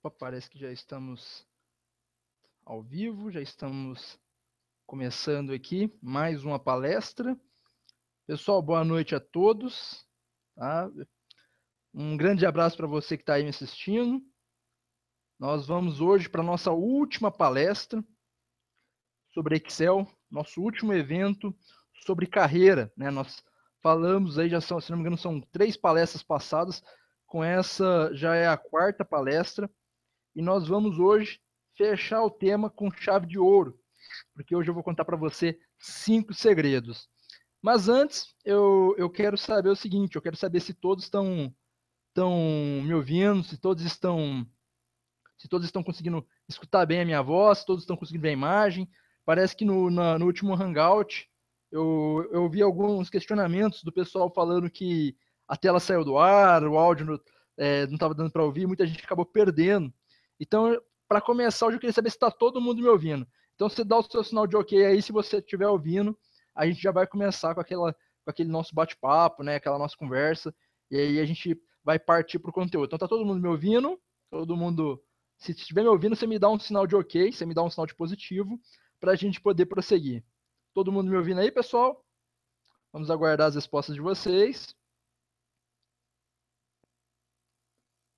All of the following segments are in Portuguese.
Opa, parece que já estamos ao vivo, já estamos começando aqui mais uma palestra. Pessoal, boa noite a todos. Tá? Um grande abraço para você que está aí me assistindo. Nós vamos hoje para a nossa última palestra sobre Excel, nosso último evento sobre carreira, né? Nós falamos aí, já são, se não me engano, são 3 palestras passadas, com essa já é a 4ª palestra, e nós vamos hoje fechar o tema com chave de ouro, porque hoje eu vou contar para você 5 segredos. Mas antes, eu quero saber o seguinte, eu quero saber se todos estão me ouvindo, se todos estão conseguindo escutar bem a minha voz, se todos estão conseguindo ver a imagem. Parece que no último Hangout eu vi alguns questionamentos do pessoal falando que a tela saiu do ar, o áudio não estava dando para ouvir, muita gente acabou perdendo. Então, para começar, eu já queria saber se está todo mundo me ouvindo. Então, você dá o seu sinal de ok aí, se você estiver ouvindo, a gente já vai começar com aquele nosso bate-papo, né? Aquela nossa conversa, e aí a gente vai partir para o conteúdo. Então, está todo mundo me ouvindo? Todo mundo... Se estiver me ouvindo, você me dá um sinal de ok, você me dá um sinal de positivo, para a gente poder prosseguir. Todo mundo me ouvindo aí, pessoal? Vamos aguardar as respostas de vocês.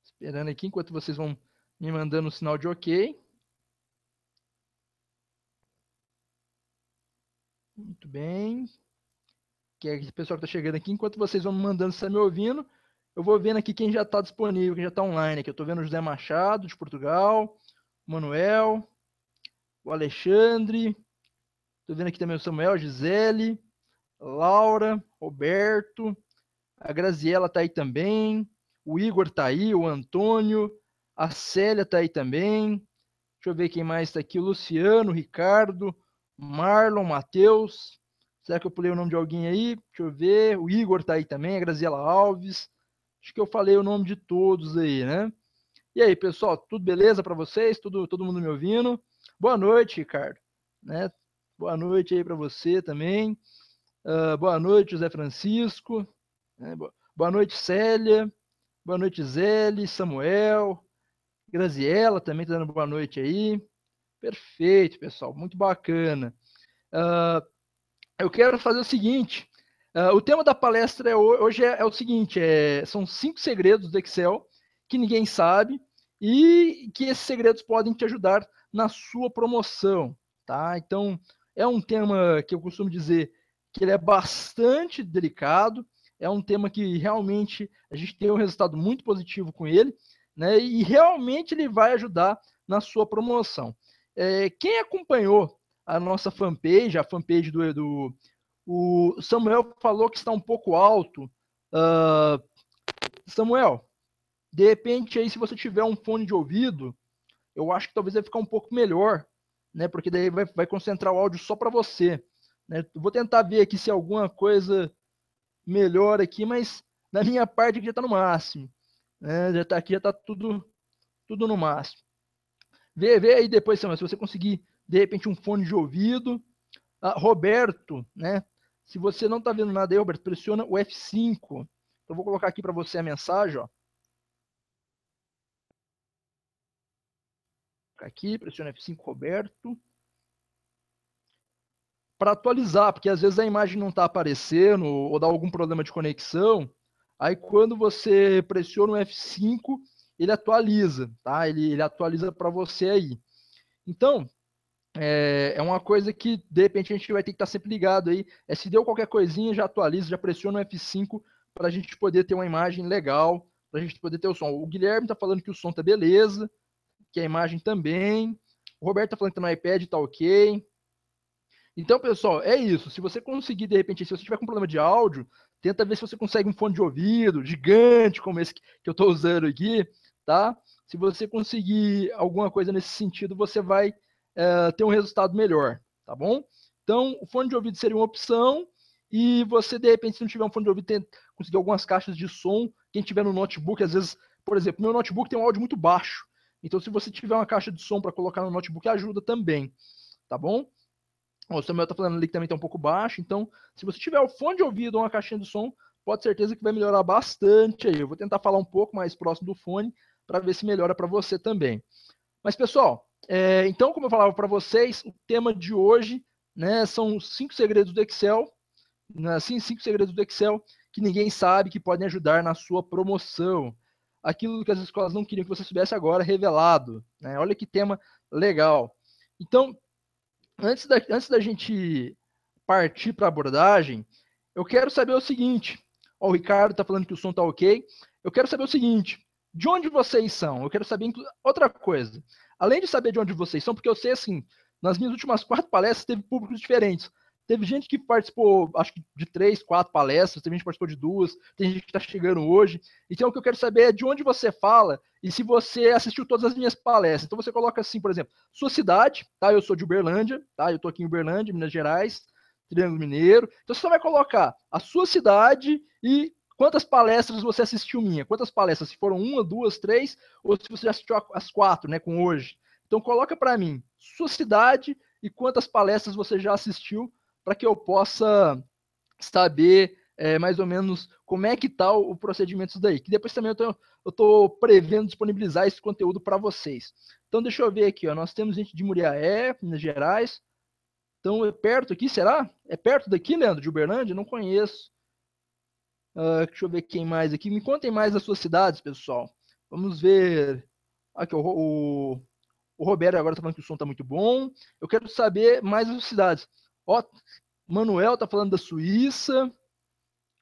Esperando aqui, enquanto vocês vão me mandando um sinal de ok. Muito bem. Que é o pessoal que está chegando aqui, enquanto vocês vão me mandando, se está me ouvindo, eu vou vendo aqui quem já está disponível, quem já está online. Aqui eu estou vendo o José Machado, de Portugal, o Manuel, o Alexandre, estou vendo aqui também o Samuel, a Gisele, Laura, Roberto, a Graziela está aí também, o Igor está aí, o Antônio, a Célia está aí também, deixa eu ver quem mais está aqui, o Luciano, o Ricardo, Marlon, Matheus, será que eu pulei o nome de alguém aí? Deixa eu ver, o Igor está aí também, a Graziela Alves, acho que eu falei o nome de todos aí, né? E aí, pessoal, tudo beleza para vocês? Todo mundo me ouvindo? Boa noite, Ricardo, né? Boa noite aí para você também. Boa noite, José Francisco. Boa noite, Célia. Boa noite, Zélia, Samuel. Graziela também está dando boa noite aí. Perfeito, pessoal. Muito bacana. Eu quero fazer o seguinte. O tema da palestra hoje é o seguinte. São 5 segredos do Excel que ninguém sabe e que esses segredos podem te ajudar na sua promoção. Tá? Então, é um tema que eu costumo dizer que ele é bastante delicado, é um tema que realmente a gente tem um resultado muito positivo com ele, né? E realmente ele vai ajudar na sua promoção. Quem acompanhou a nossa fanpage, a fanpage do o Samuel falou que está um pouco alto. Samuel, de repente aí se você tiver um fone de ouvido, eu acho que talvez vai ficar um pouco melhor, né? Porque daí vai concentrar o áudio só para você. Né? Vou tentar ver aqui se alguma coisa melhor aqui, mas na minha parte aqui já está no máximo. Né? Já está aqui, já está tudo no máximo. Vê aí depois, Samuel, se você conseguir, de repente, um fone de ouvido. Roberto, né? Se você não está vendo nada aí, Roberto, pressiona o F5. Então, vou colocar aqui para você a mensagem, ó. Aqui, pressiona F5, Roberto. Para atualizar, porque às vezes a imagem não está aparecendo ou dá algum problema de conexão. Aí, quando você pressiona o F5, ele atualiza, tá? Ele atualiza para você aí. Então, é uma coisa que, de repente, a gente vai ter que estar sempre ligado aí. Se deu qualquer coisinha, já atualiza, já pressiona o F5 para a gente poder ter uma imagem legal, para a gente poder ter o som. O Guilherme está falando que o som tá beleza, que a imagem também. O Roberto está falando que tá no iPad tá ok. Então, pessoal, é isso. Se você conseguir, de repente, se você tiver com problema de áudio, tenta ver se você consegue um fone de ouvido gigante, como esse que eu estou usando aqui, tá? Se você conseguir alguma coisa nesse sentido, você vai ter um resultado melhor, tá bom? Então, o fone de ouvido seria uma opção, e você, de repente, se não tiver um fone de ouvido, conseguir algumas caixas de som, quem tiver no notebook, às vezes, por exemplo, meu notebook tem um áudio muito baixo, então se você tiver uma caixa de som para colocar no notebook, ajuda também, tá bom? O Samuel está falando ali que também está um pouco baixo, então se você tiver o fone de ouvido ou uma caixinha de som, pode ter certeza que vai melhorar bastante aí. Eu vou tentar falar um pouco mais próximo do fone, para ver se melhora para você também. Mas, pessoal, então, como eu falava para vocês, o tema de hoje, né, são 5 segredos do Excel, assim, 5 segredos do Excel que ninguém sabe, que podem ajudar na sua promoção. Aquilo que as escolas não queriam que você soubesse agora, revelado. Né? Olha que tema legal. Então, antes da gente partir para a abordagem, eu quero saber o seguinte. Ó, o Ricardo está falando que o som está ok. Eu quero saber o seguinte. De onde vocês são? Eu quero saber outra coisa. Além de saber de onde vocês são, porque eu sei assim, nas minhas últimas 4 palestras teve públicos diferentes. Teve gente que participou, acho que de 3, 4 palestras, teve gente que participou de 2, tem gente que está chegando hoje. Então, o que eu quero saber é de onde você fala e se você assistiu todas as minhas palestras. Então, você coloca assim, por exemplo, sua cidade, tá? Eu sou de Uberlândia, tá? Eu estou aqui em Uberlândia, Minas Gerais, Triângulo Mineiro. Então, você só vai colocar a sua cidade e quantas palestras você assistiu minha. Quantas palestras? Se foram 1, 2, 3, ou se você já assistiu as 4, né, com hoje. Então, coloca para mim sua cidade e quantas palestras você já assistiu, para que eu possa saber mais ou menos como é que está o procedimento disso daí. Que depois também eu estou prevendo disponibilizar esse conteúdo para vocês. Então, deixa eu ver aqui. Ó, nós temos gente de Muriaé, Minas Gerais. Então, é perto aqui, será? É perto daqui, Leandro, de Uberlândia? Não conheço. Deixa eu ver quem mais aqui. Me contem mais das suas cidades, pessoal. Vamos ver. Aqui, o Roberto agora está falando que o som está muito bom. Eu quero saber mais das suas cidades. Ó, Manuel está falando da Suíça.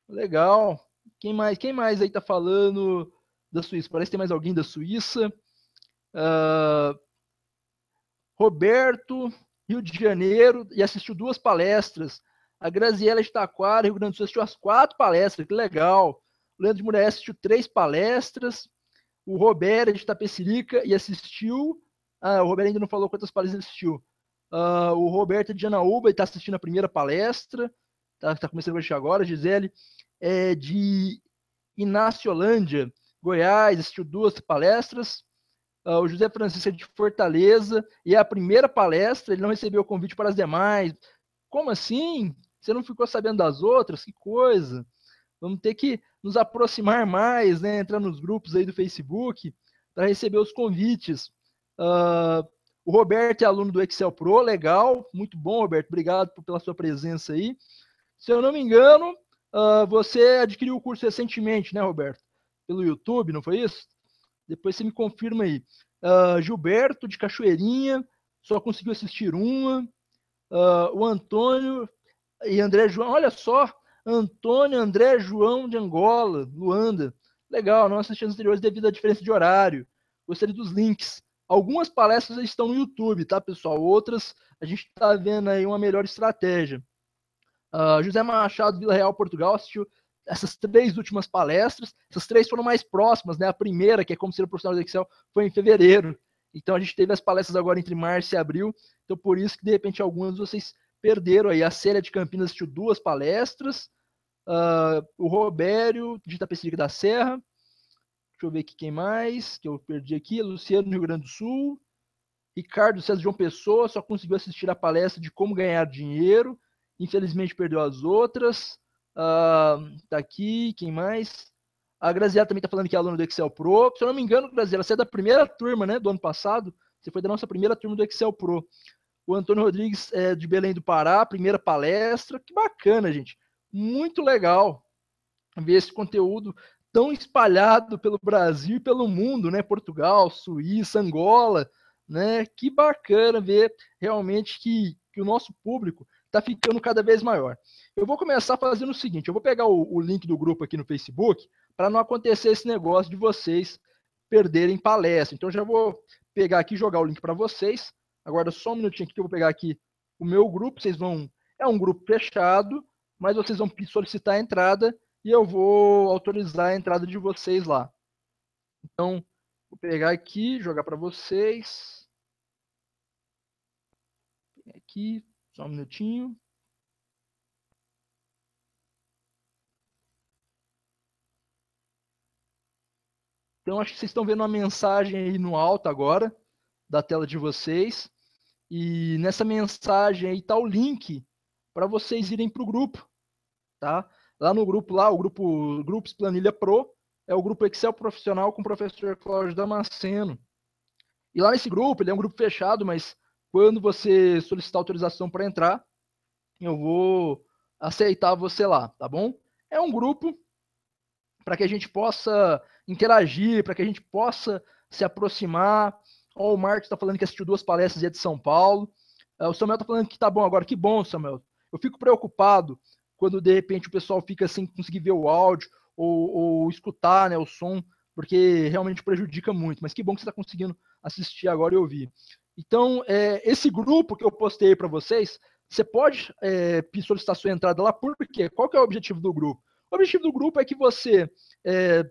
Legal. Quem mais aí está falando da Suíça? Parece que tem mais alguém da Suíça. Roberto, Rio de Janeiro, e assistiu 2 palestras. A Graziela de Taquara, Rio Grande do Sul, assistiu as 4 palestras, que legal. O Leandro de Muraé assistiu 3 palestras. O Roberto de Itapecerica e assistiu. O Roberto ainda não falou quantas palestras assistiu. O Roberto de Janaúba está assistindo a primeira palestra. Tá começando a assistir agora. Gisele de Inaciolândia, Goiás, assistiu 2 palestras. O José Francisco é de Fortaleza, e é a primeira palestra, ele não recebeu o convite para as demais. Como assim? Você não ficou sabendo das outras? Que coisa! Vamos ter que nos aproximar mais, né? Entrar nos grupos aí do Facebook para receber os convites. O Roberto é aluno do Excel Pro, legal, muito bom, Roberto, obrigado pela sua presença aí. Se eu não me engano, você adquiriu o curso recentemente, né, Roberto? Pelo YouTube, não foi isso? Depois você me confirma aí. Gilberto, de Cachoeirinha, só conseguiu assistir uma. O Antônio e André João, olha só. Antônio, André João de Angola, Luanda. Legal, não assisti as anteriores devido à diferença de horário. Gostaria dos links. Algumas palestras estão no YouTube, tá, pessoal? Outras a gente está vendo aí uma melhor estratégia. José Machado, Vila Real, Portugal, assistiu essas 3 últimas palestras. Essas 3 foram mais próximas, né? A primeira, que é como ser um profissional do Excel, foi em fevereiro. Então a gente teve as palestras agora entre março e abril. Então por isso que de repente algumas vocês perderam aí. A Célia de Campinas assistiu 2 palestras. O Robério de Itapecerica da Serra. Deixa eu ver aqui quem mais, que eu perdi aqui. Luciano do Rio Grande do Sul. Ricardo César João Pessoa só conseguiu assistir a palestra de como ganhar dinheiro. Infelizmente perdeu as outras. Tá aqui, quem mais? A Graziela também tá falando que é aluna do Excel Pro. Se eu não me engano, Graziela, você é da primeira turma, né, do ano passado. Você foi da nossa primeira turma do Excel Pro. O Antônio Rodrigues é de Belém do Pará, primeira palestra. Que bacana, gente. Muito legal ver esse conteúdo tão espalhado pelo Brasil e pelo mundo, né? Portugal, Suíça, Angola, né? Que bacana ver realmente que o nosso público está ficando cada vez maior. Eu vou começar fazendo o seguinte: eu vou pegar o link do grupo aqui no Facebook para não acontecer esse negócio de vocês perderem palestra. Então, já vou pegar aqui e jogar o link para vocês. Agora, só um minutinho aqui que eu vou pegar aqui o meu grupo. Vocês vão. É um grupo fechado, mas vocês vão solicitar a entrada e eu vou autorizar a entrada de vocês lá. Então, vou pegar aqui, jogar para vocês. Aqui, só um minutinho. Então, acho que vocês estão vendo uma mensagem aí no alto agora, da tela de vocês. E nessa mensagem aí está o link para vocês irem para o grupo, tá? Lá no grupo, lá, o grupo Grupos Planilha Pro, é o grupo Excel Profissional com o professor Cláudio Damasceno. E lá nesse grupo, ele é um grupo fechado, mas quando você solicitar autorização para entrar, eu vou aceitar você lá, tá bom? É um grupo para que a gente possa interagir, para que a gente possa se aproximar. Ó, o Marcos está falando que assistiu 2 palestras e é de São Paulo. O Samuel está falando que tá bom agora. Que bom, Samuel. Eu fico preocupado quando, de repente, o pessoal fica sem conseguir ver o áudio ou escutar, né, o som, porque realmente prejudica muito. Mas que bom que você está conseguindo assistir agora e ouvir. Então, esse grupo que eu postei para vocês, você pode solicitar sua entrada lá. Por quê? Qual que é o objetivo do grupo? O objetivo do grupo é que você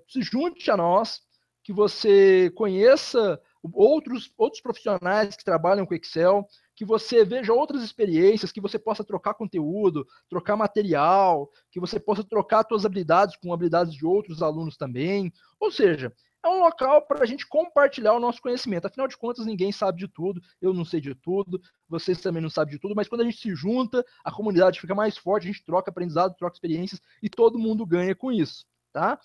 se junte a nós, que você conheça outros profissionais que trabalham com Excel, que você veja outras experiências, que você possa trocar conteúdo, trocar material, que você possa trocar suas habilidades com habilidades de outros alunos também. Ou seja, é um local para a gente compartilhar o nosso conhecimento. Afinal de contas, ninguém sabe de tudo, eu não sei de tudo, vocês também não sabem de tudo, mas quando a gente se junta, a comunidade fica mais forte, a gente troca aprendizado, troca experiências e todo mundo ganha com isso, tá?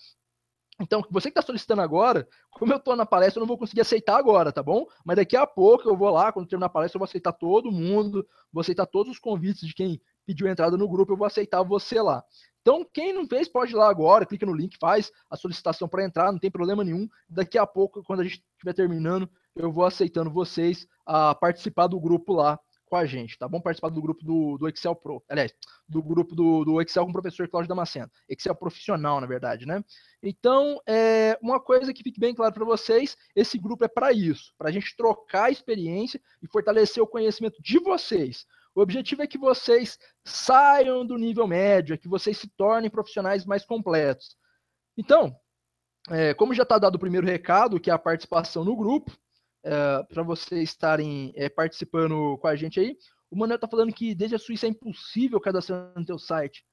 Então, você que está solicitando agora, como eu estou na palestra, eu não vou conseguir aceitar agora, tá bom? Mas daqui a pouco eu vou lá, quando terminar a palestra, eu vou aceitar todo mundo, vou aceitar todos os convites de quem pediu entrada no grupo, eu vou aceitar você lá. Então, quem não fez, pode ir lá agora, clica no link, faz a solicitação para entrar, não tem problema nenhum. Daqui a pouco, quando a gente estiver terminando, eu vou aceitando vocês a participar do grupo lá com a gente, tá bom? Participar do grupo do Excel Pro, aliás, do grupo do Excel com o professor Cláudio Damasceno. Excel profissional, na verdade, né? Então, uma coisa que fique bem claro para vocês, esse grupo é para isso, para a gente trocar a experiência e fortalecer o conhecimento de vocês. O objetivo é que vocês saiam do nível médio, é que vocês se tornem profissionais mais completos. Então, como já está dado o primeiro recado, que é a participação no grupo, para vocês estarem participando com a gente aí, o Manuel está falando que desde a Suíça é impossível cadastrar no teu site.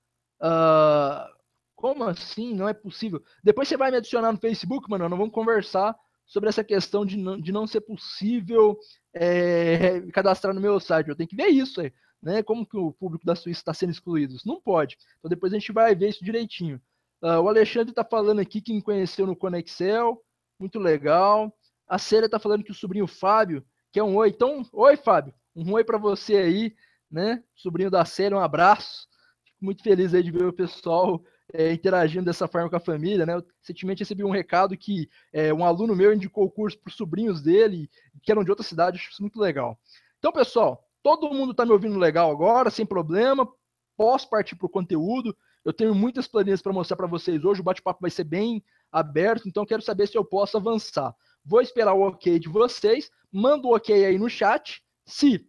Como assim? Não é possível. Depois você vai me adicionar no Facebook, mano. Nós vamos conversar sobre essa questão de não ser possível cadastrar no meu site. Eu tenho que ver isso aí, né? Como que o público da Suíça está sendo excluído? Isso não pode. Então depois a gente vai ver isso direitinho. O Alexandre está falando aqui que me conheceu no Conexel. Muito legal. A Célia está falando que o sobrinho Fábio quer um oi. Então, oi, Fábio. Um oi para você aí, né? Sobrinho da Célia, um abraço. Fico muito feliz aí de ver o pessoal interagindo dessa forma com a família, né? Eu recentemente recebi um recado que um aluno meu indicou o curso para os sobrinhos dele, que eram de outra cidade, acho isso muito legal. Então, pessoal, todo mundo está me ouvindo legal agora, sem problema, posso partir para o conteúdo, eu tenho muitas planilhas para mostrar para vocês hoje, o bate-papo vai ser bem aberto, então quero saber se eu posso avançar. Vou esperar o ok de vocês, manda o ok aí no chat, se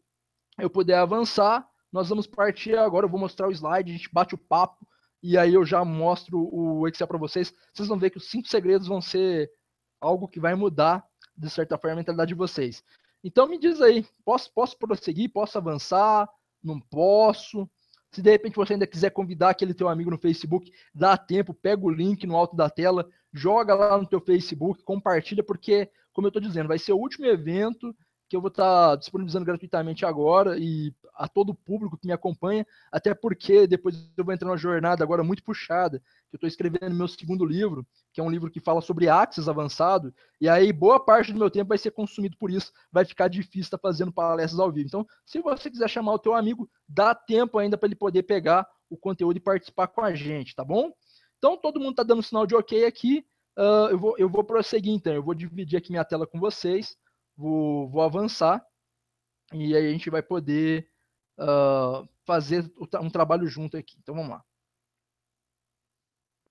eu puder avançar, nós vamos partir agora, eu vou mostrar o slide, a gente bate o papo, e aí eu já mostro o Excel para vocês. Vocês vão ver que os 5 segredos vão ser algo que vai mudar, de certa forma, a mentalidade de vocês. Então me diz aí, posso prosseguir? Posso avançar? Não posso? Se de repente você ainda quiser convidar aquele teu amigo no Facebook, dá tempo, pega o link no alto da tela, joga lá no teu Facebook, compartilha, porque, como eu estou dizendo, vai ser o último evento que eu vou estar disponibilizando gratuitamente agora e a todo o público que me acompanha, até porque depois eu vou entrar numa jornada agora muito puxada, que eu estou escrevendo meu segundo livro, que é um livro que fala sobre Axis avançado, e aí boa parte do meu tempo vai ser consumido por isso, vai ficar difícil estar fazendo palestras ao vivo. Então, se você quiser chamar o teu amigo, dá tempo ainda para ele poder pegar o conteúdo e participar com a gente, tá bom? Então, todo mundo está dando sinal de ok aqui, eu vou prosseguir então, eu vou dividir aqui minha tela com vocês, vou avançar, e aí a gente vai poder fazer um trabalho junto aqui. Então vamos lá.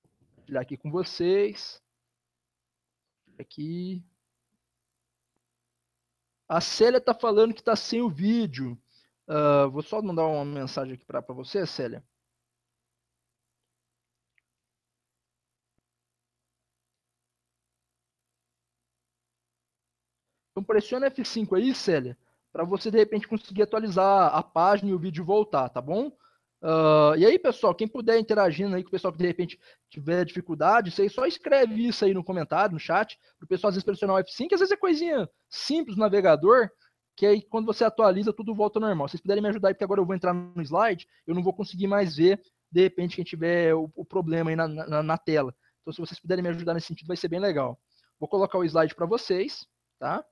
Vou compartilhar aqui com vocês. Aqui. A Célia está falando que está sem o vídeo. Vou só mandar uma mensagem aqui para você, Célia. Então pressiona F5 aí, Célia, para você de repente conseguir atualizar a página e o vídeo voltar, tá bom? E aí, pessoal, quem puder interagindo aí com o pessoal que de repente tiver dificuldade, você só escreve isso aí no comentário, no chat, para o pessoal às vezes pressionar o F5, às vezes é coisinha simples no navegador, que aí quando você atualiza, tudo volta ao normal. Se vocês puderem me ajudar aí, porque agora eu vou entrar no slide, eu não vou conseguir mais ver, de repente, quem tiver o problema aí na tela. Então, se vocês puderem me ajudar nesse sentido, vai ser bem legal. Vou colocar o slide para vocês, tá?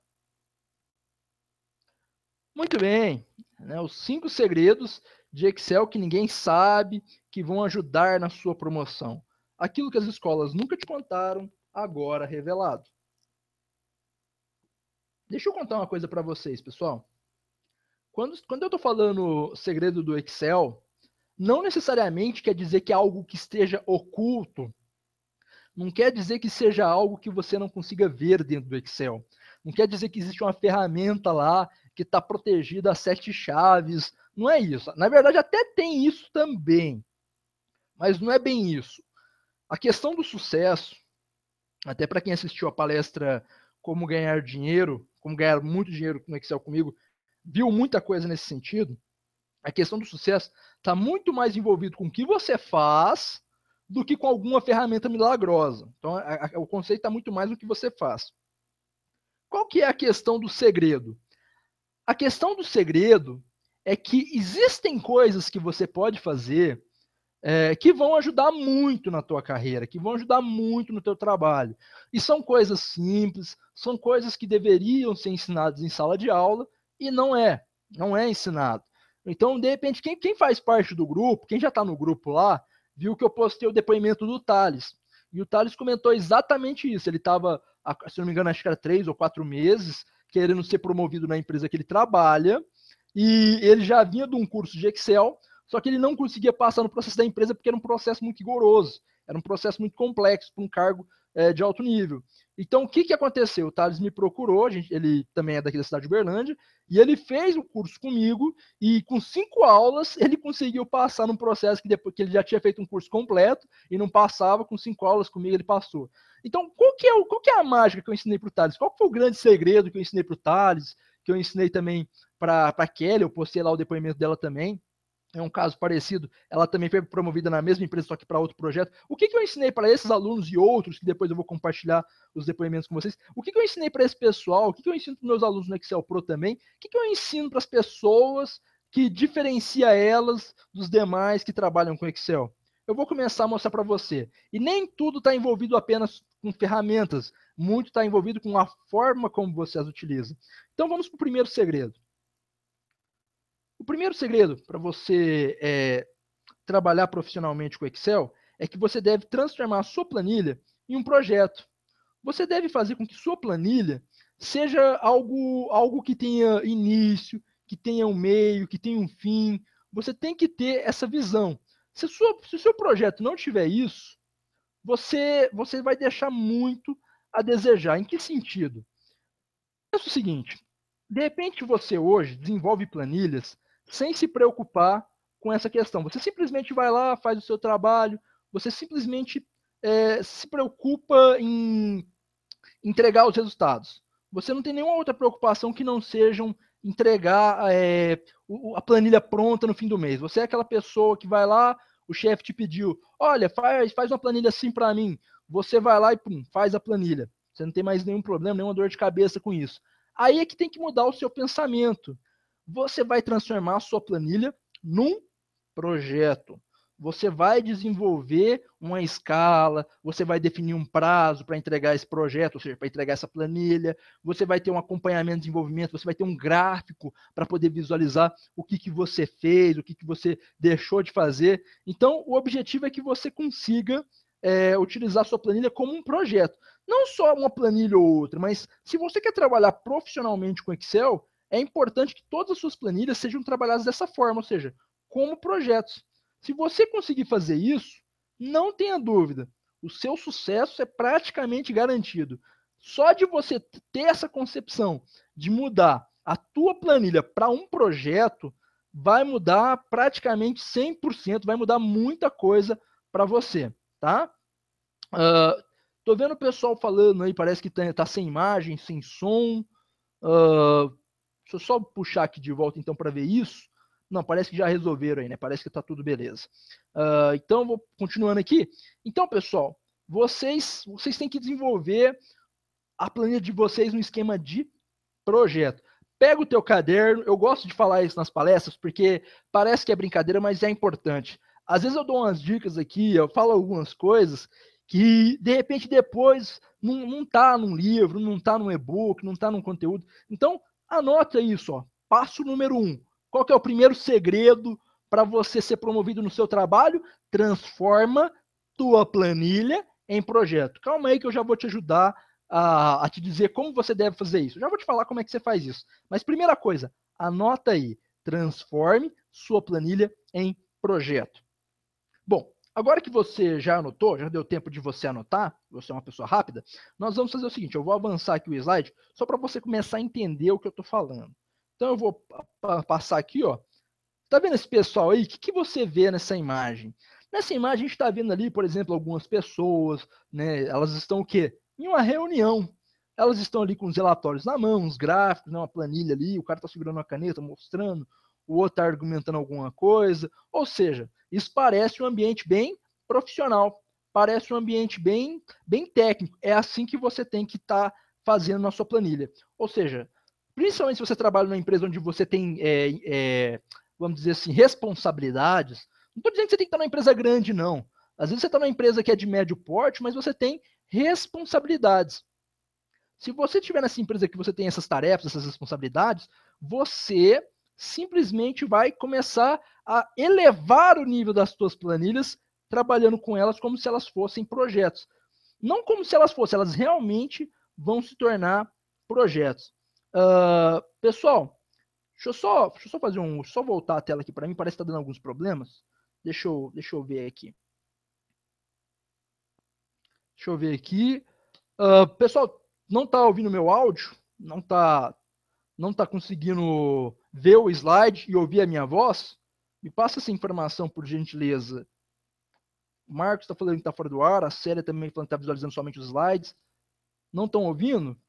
Muito bem, né? Os 5 segredos de Excel que ninguém sabe, que vão ajudar na sua promoção. Aquilo que as escolas nunca te contaram, agora revelado. Deixa eu contar uma coisa para vocês, pessoal. Quando eu estou falando segredo do Excel, não necessariamente quer dizer que é algo que esteja oculto. Não quer dizer que seja algo que você não consiga ver dentro do Excel. Não quer dizer que existe uma ferramenta lá que está protegida a 7 chaves. Não é isso. Na verdade, até tem isso também. Mas não é bem isso. A questão do sucesso, até para quem assistiu a palestra Como Ganhar Dinheiro, como ganhar muito dinheiro no Excel comigo, viu muita coisa nesse sentido. A questão do sucesso está muito mais envolvido com o que você faz do que com alguma ferramenta milagrosa. Então, o conceito está muito mais no que você faz. Qual que é a questão do segredo? A questão do segredo é que existem coisas que você pode fazer que vão ajudar muito na tua carreira, que vão ajudar muito no teu trabalho. E são coisas simples, são coisas que deveriam ser ensinadas em sala de aula e não é ensinado. Então, de repente, quem faz parte do grupo, quem já está no grupo lá, viu que eu postei o depoimento do Thales. E o Thales comentou exatamente isso. Ele estava, se não me engano, acho que era 3 ou 4 meses, querendo ser promovido na empresa que ele trabalha, e ele já vinha de um curso de Excel, só que ele não conseguia passar no processo da empresa porque era um processo muito rigoroso, era um processo muito complexo para um cargo de alto nível. Então, o que aconteceu? O Thales me procurou, ele também é daqui da cidade de Uberlândia, e ele fez o curso comigo, e com 5 aulas ele conseguiu passar num processo que depois que ele já tinha feito um curso completo e não passava, com 5 aulas comigo ele passou. Então, qual que é a mágica que eu ensinei para o Thales? Qual foi o grande segredo que eu ensinei para o Thales, que eu ensinei também para a Kelly, eu postei lá o depoimento dela também. É um caso parecido, ela também foi promovida na mesma empresa, só que para outro projeto. O que eu ensinei para esses alunos e outros, que depois eu vou compartilhar os depoimentos com vocês, o que eu ensinei para esse pessoal, o que eu ensino para meus alunos no Excel Pro também, o que eu ensino para as pessoas que diferencia elas dos demais que trabalham com Excel? Eu vou começar a mostrar para você. E nem tudo está envolvido apenas com ferramentas, muito está envolvido com a forma como você as utiliza. Então vamos para o primeiro segredo. O primeiro segredo para você trabalhar profissionalmente com Excel é que você deve transformar a sua planilha em um projeto. Você deve fazer com que sua planilha seja algo que tenha início, que tenha um meio, que tenha um fim. Você tem que ter essa visão. Se o seu projeto não tiver isso, você vai deixar muito a desejar. Em que sentido? Pensa o seguinte, de repente você hoje desenvolve planilhas sem se preocupar com essa questão. Você simplesmente vai lá, faz o seu trabalho, você simplesmente se preocupa em entregar os resultados. Você não tem nenhuma outra preocupação que não sejam entregar a planilha pronta no fim do mês. Você é aquela pessoa que vai lá, o chefe te pediu, olha, faz uma planilha assim para mim. Você vai lá e pum, faz a planilha. Você não tem mais nenhum problema, nenhuma dor de cabeça com isso. Aí é que tem que mudar o seu pensamento. Você vai transformar a sua planilha num projeto. Você vai desenvolver uma escala, você vai definir um prazo para entregar esse projeto, ou seja, para entregar essa planilha, você vai ter um acompanhamento de desenvolvimento, você vai ter um gráfico para poder visualizar o que você fez, o que você deixou de fazer. Então, o objetivo é que você consiga utilizar a sua planilha como um projeto. Não só uma planilha ou outra, mas se você quer trabalhar profissionalmente com Excel, é importante que todas as suas planilhas sejam trabalhadas dessa forma, ou seja, como projetos. Se você conseguir fazer isso, não tenha dúvida, o seu sucesso é praticamente garantido. Só de você ter essa concepção de mudar a tua planilha para um projeto, vai mudar praticamente 100%, vai mudar muita coisa para você, tá? Tô vendo o pessoal falando aí, parece que tá sem imagem, sem som. Deixa eu só puxar aqui de volta então para ver isso. Não, parece que já resolveram aí, né? Parece que tá tudo beleza. Então, vou continuando aqui. Então, pessoal, vocês têm que desenvolver a planilha de vocês no esquema de projeto. Pega o teu caderno, eu gosto de falar isso nas palestras, porque parece que é brincadeira, mas é importante. Às vezes eu dou umas dicas aqui, eu falo algumas coisas, que de repente depois não está num livro, não está num e-book, não está num conteúdo. Então, anota isso, ó. Passo número 1. Qual que é o primeiro segredo para você ser promovido no seu trabalho? Transforma tua planilha em projeto. Calma aí que eu já vou te ajudar a te dizer como você deve fazer isso. Já vou te falar como é que você faz isso. Mas primeira coisa, anota aí. Transforme sua planilha em projeto. Bom, agora que você já anotou, já deu tempo de você anotar, você é uma pessoa rápida, nós vamos fazer o seguinte, eu vou avançar aqui o slide só para você começar a entender o que eu estou falando. Então eu vou passar aqui, ó. Tá vendo esse pessoal aí? O que você vê nessa imagem? Nessa imagem a gente está vendo ali, por exemplo, algumas pessoas, né? Elas estão o quê? Em uma reunião. Elas estão ali com os relatórios na mão, os gráficos, né? Uma planilha ali, o cara está segurando uma caneta, mostrando, o outro está argumentando alguma coisa. Ou seja, isso parece um ambiente bem profissional, parece um ambiente bem técnico. É assim que você tem que estar fazendo na sua planilha. Ou seja, principalmente se você trabalha numa empresa onde você tem vamos dizer assim, responsabilidades. Não estou dizendo que você tem que estar numa empresa grande, não. Às vezes você está numa empresa que é de médio porte, mas você tem responsabilidades. Se você estiver nessa empresa que você tem essas tarefas, essas responsabilidades, você simplesmente vai começar a elevar o nível das suas planilhas, trabalhando com elas como se elas fossem projetos. Não como se elas fossem, elas realmente vão se tornar projetos. Pessoal, deixa eu só fazer um. Só voltar a tela aqui para mim, parece que está dando alguns problemas. Deixa eu ver aqui. Deixa eu ver aqui. Pessoal, não está ouvindo meu áudio? Não tá conseguindo ver o slide e ouvir a minha voz? Me passa essa informação, por gentileza. O Marcos está falando que está fora do ar, a Célia também falando que está visualizando somente os slides. Não estão ouvindo?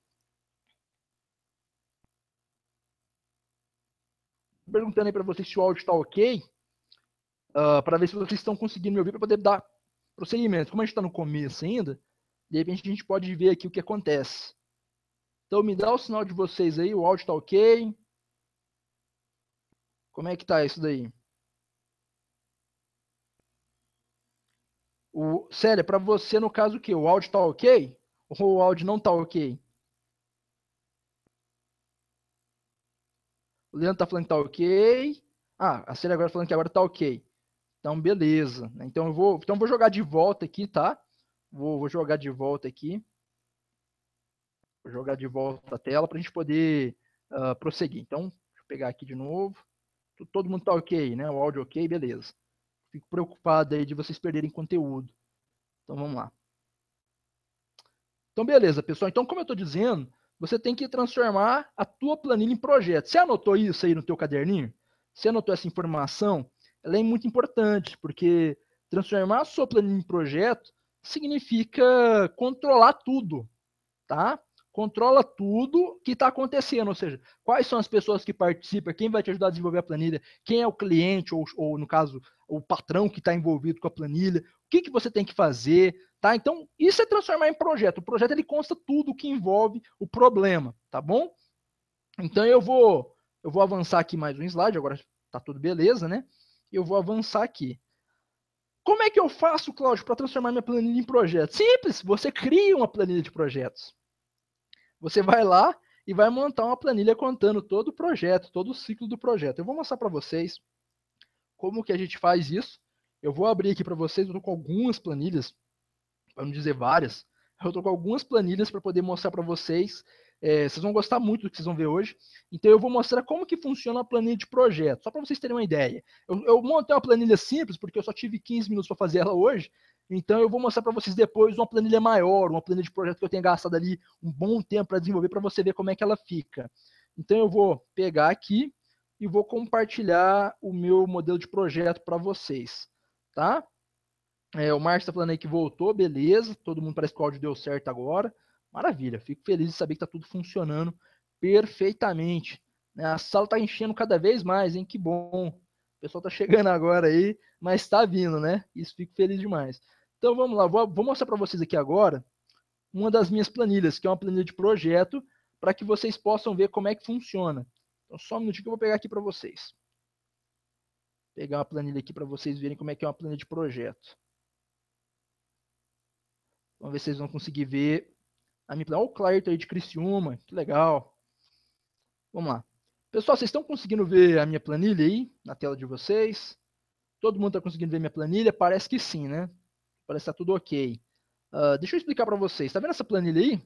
Perguntando aí para vocês se o áudio está ok, para ver se vocês estão conseguindo me ouvir para poder dar prosseguimento. Como a gente está no começo ainda, de repente a gente pode ver aqui o que acontece. Então me dá o sinal de vocês aí, o áudio está ok? Como é que tá isso daí? Célia, para você no caso o quê? O áudio está ok? Ou o áudio não está ok? O Leandro está falando que está ok. Ah, a Célia agora falando que agora está ok. Então, beleza. Então eu vou jogar de volta aqui, tá? Vou jogar de volta aqui. Vou jogar de volta a tela para a gente poder prosseguir. Então, deixa eu pegar aqui de novo. Todo mundo tá ok, né? O áudio ok, beleza. Fico preocupado aí de vocês perderem conteúdo. Então, vamos lá. Então, beleza, pessoal. Então, como eu estou dizendo, você tem que transformar a tua planilha em projeto. Você anotou isso aí no teu caderninho? Você anotou essa informação? Ela é muito importante, porque transformar a sua planilha em projeto significa controlar tudo, tá? Controla tudo que está acontecendo, ou seja, quais são as pessoas que participam, quem vai te ajudar a desenvolver a planilha, quem é o cliente, ou no caso, o patrão que está envolvido com a planilha, o que você tem que fazer, tá? Então, isso é transformar em projeto. O projeto, ele consta tudo que envolve o problema, tá bom? Então, eu vou avançar aqui mais um slide, agora tá tudo beleza, né? Eu vou avançar aqui. Como é que eu faço, Cláudio, para transformar minha planilha em projeto? Simples, você cria uma planilha de projetos. Você vai lá e vai montar uma planilha contando todo o projeto, todo o ciclo do projeto. Eu vou mostrar para vocês como que a gente faz isso. Eu vou abrir aqui para vocês, eu estou com algumas planilhas, para não dizer várias. Eu estou com algumas planilhas para poder mostrar para vocês. Vocês vão gostar muito do que vocês vão ver hoje. Então eu vou mostrar como que funciona a planilha de projeto, só para vocês terem uma ideia. Eu montei uma planilha simples, porque eu só tive 15 minutos para fazer ela hoje. Então eu vou mostrar para vocês depois uma planilha maior, uma planilha de projeto que eu tenho gastado ali um bom tempo para desenvolver, para você ver como é que ela fica. Então eu vou pegar aqui e vou compartilhar o meu modelo de projeto para vocês, tá? O Marcos está falando aí que voltou, beleza. Todo mundo parece que o áudio deu certo agora. Maravilha, fico feliz de saber que está tudo funcionando perfeitamente. A sala está enchendo cada vez mais, hein? Que bom. O pessoal está chegando agora aí, mas está vindo, né? Isso, fico feliz demais. Então vamos lá, vou mostrar para vocês aqui agora uma das minhas planilhas, que é uma planilha de projeto, para que vocês possam ver como é que funciona. Então só um minutinho que eu vou pegar aqui para vocês. Pegar uma planilha aqui para vocês verem como é que é uma planilha de projeto. Vamos ver se vocês vão conseguir ver a minha planilha. Olha o Clairton aí de Criciúma, que legal. Vamos lá. Pessoal, vocês estão conseguindo ver a minha planilha aí na tela de vocês? Todo mundo está conseguindo ver minha planilha? Parece que sim, né? Parece que está tudo ok. Deixa eu explicar para vocês. Está vendo essa planilha aí?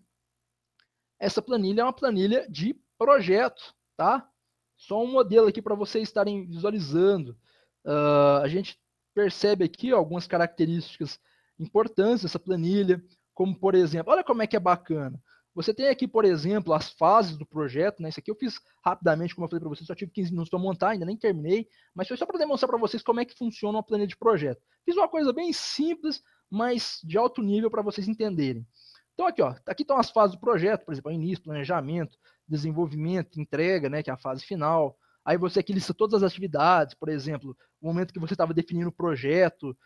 Essa planilha é uma planilha de projeto, tá? Só um modelo aqui para vocês estarem visualizando. A gente percebe aqui ó, algumas características importantes dessa planilha, como por exemplo, olha como é que é bacana. Você tem aqui, por exemplo, as fases do projeto, né? Isso aqui eu fiz rapidamente, como eu falei para vocês, só tive 15 minutos para montar, ainda nem terminei, mas foi só para demonstrar para vocês como é que funciona uma planilha de projeto. Fiz uma coisa bem simples, mas de alto nível para vocês entenderem. Então aqui, ó, aqui estão as fases do projeto, por exemplo, início, planejamento, desenvolvimento, entrega, né, que é a fase final. Aí você aqui lista todas as atividades, por exemplo, o momento que você estava definindo o projeto,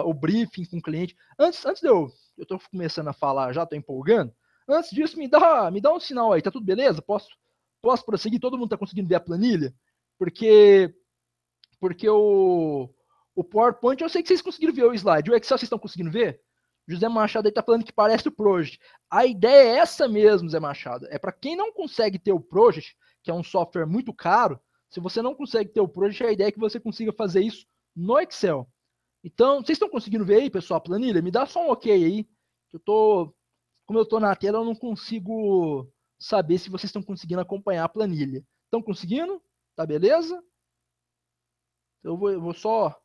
o briefing com o cliente. Antes de eu estou começando a falar, já estou empolgando. Antes disso, me dá um sinal aí, tá tudo beleza? Posso prosseguir? Todo mundo está conseguindo ver a planilha? Porque o PowerPoint, eu sei que vocês conseguiram ver o slide. O Excel, vocês estão conseguindo ver? José Machado aí está falando que parece o Project. A ideia é essa mesmo, Zé Machado. É para quem não consegue ter o Project, que é um software muito caro, se você não consegue ter o Project, a ideia é que você consiga fazer isso no Excel. Então, vocês estão conseguindo ver aí, pessoal, a planilha? Me dá só um ok aí. Como eu estou na tela, eu não consigo saber se vocês estão conseguindo acompanhar a planilha. Estão conseguindo? Tá beleza? Eu vou só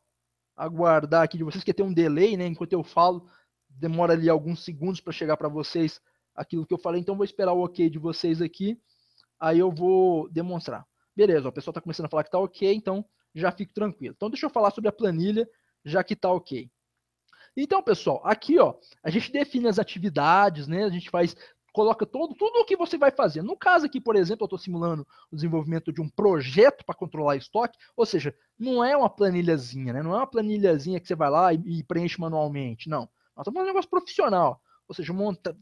aguardar aqui de vocês, que tem um delay, né? Enquanto eu falo, demora ali alguns segundos para chegar para vocês aquilo que eu falei. Então, vou esperar o ok de vocês aqui. Aí eu vou demonstrar. Beleza, ó, o pessoal está começando a falar que está ok, então já fico tranquilo. Então, deixa eu falar sobre a planilha, já que está ok. Então, pessoal, aqui ó, a gente define as atividades, né? A gente coloca tudo o que você vai fazer. No caso aqui, por exemplo, eu estou simulando o desenvolvimento de um projeto para controlar estoque, ou seja, não é uma planilhazinha, né? Não é uma planilhazinha que você vai lá e preenche manualmente, não. Nós estamos fazendo um negócio profissional. Ou seja,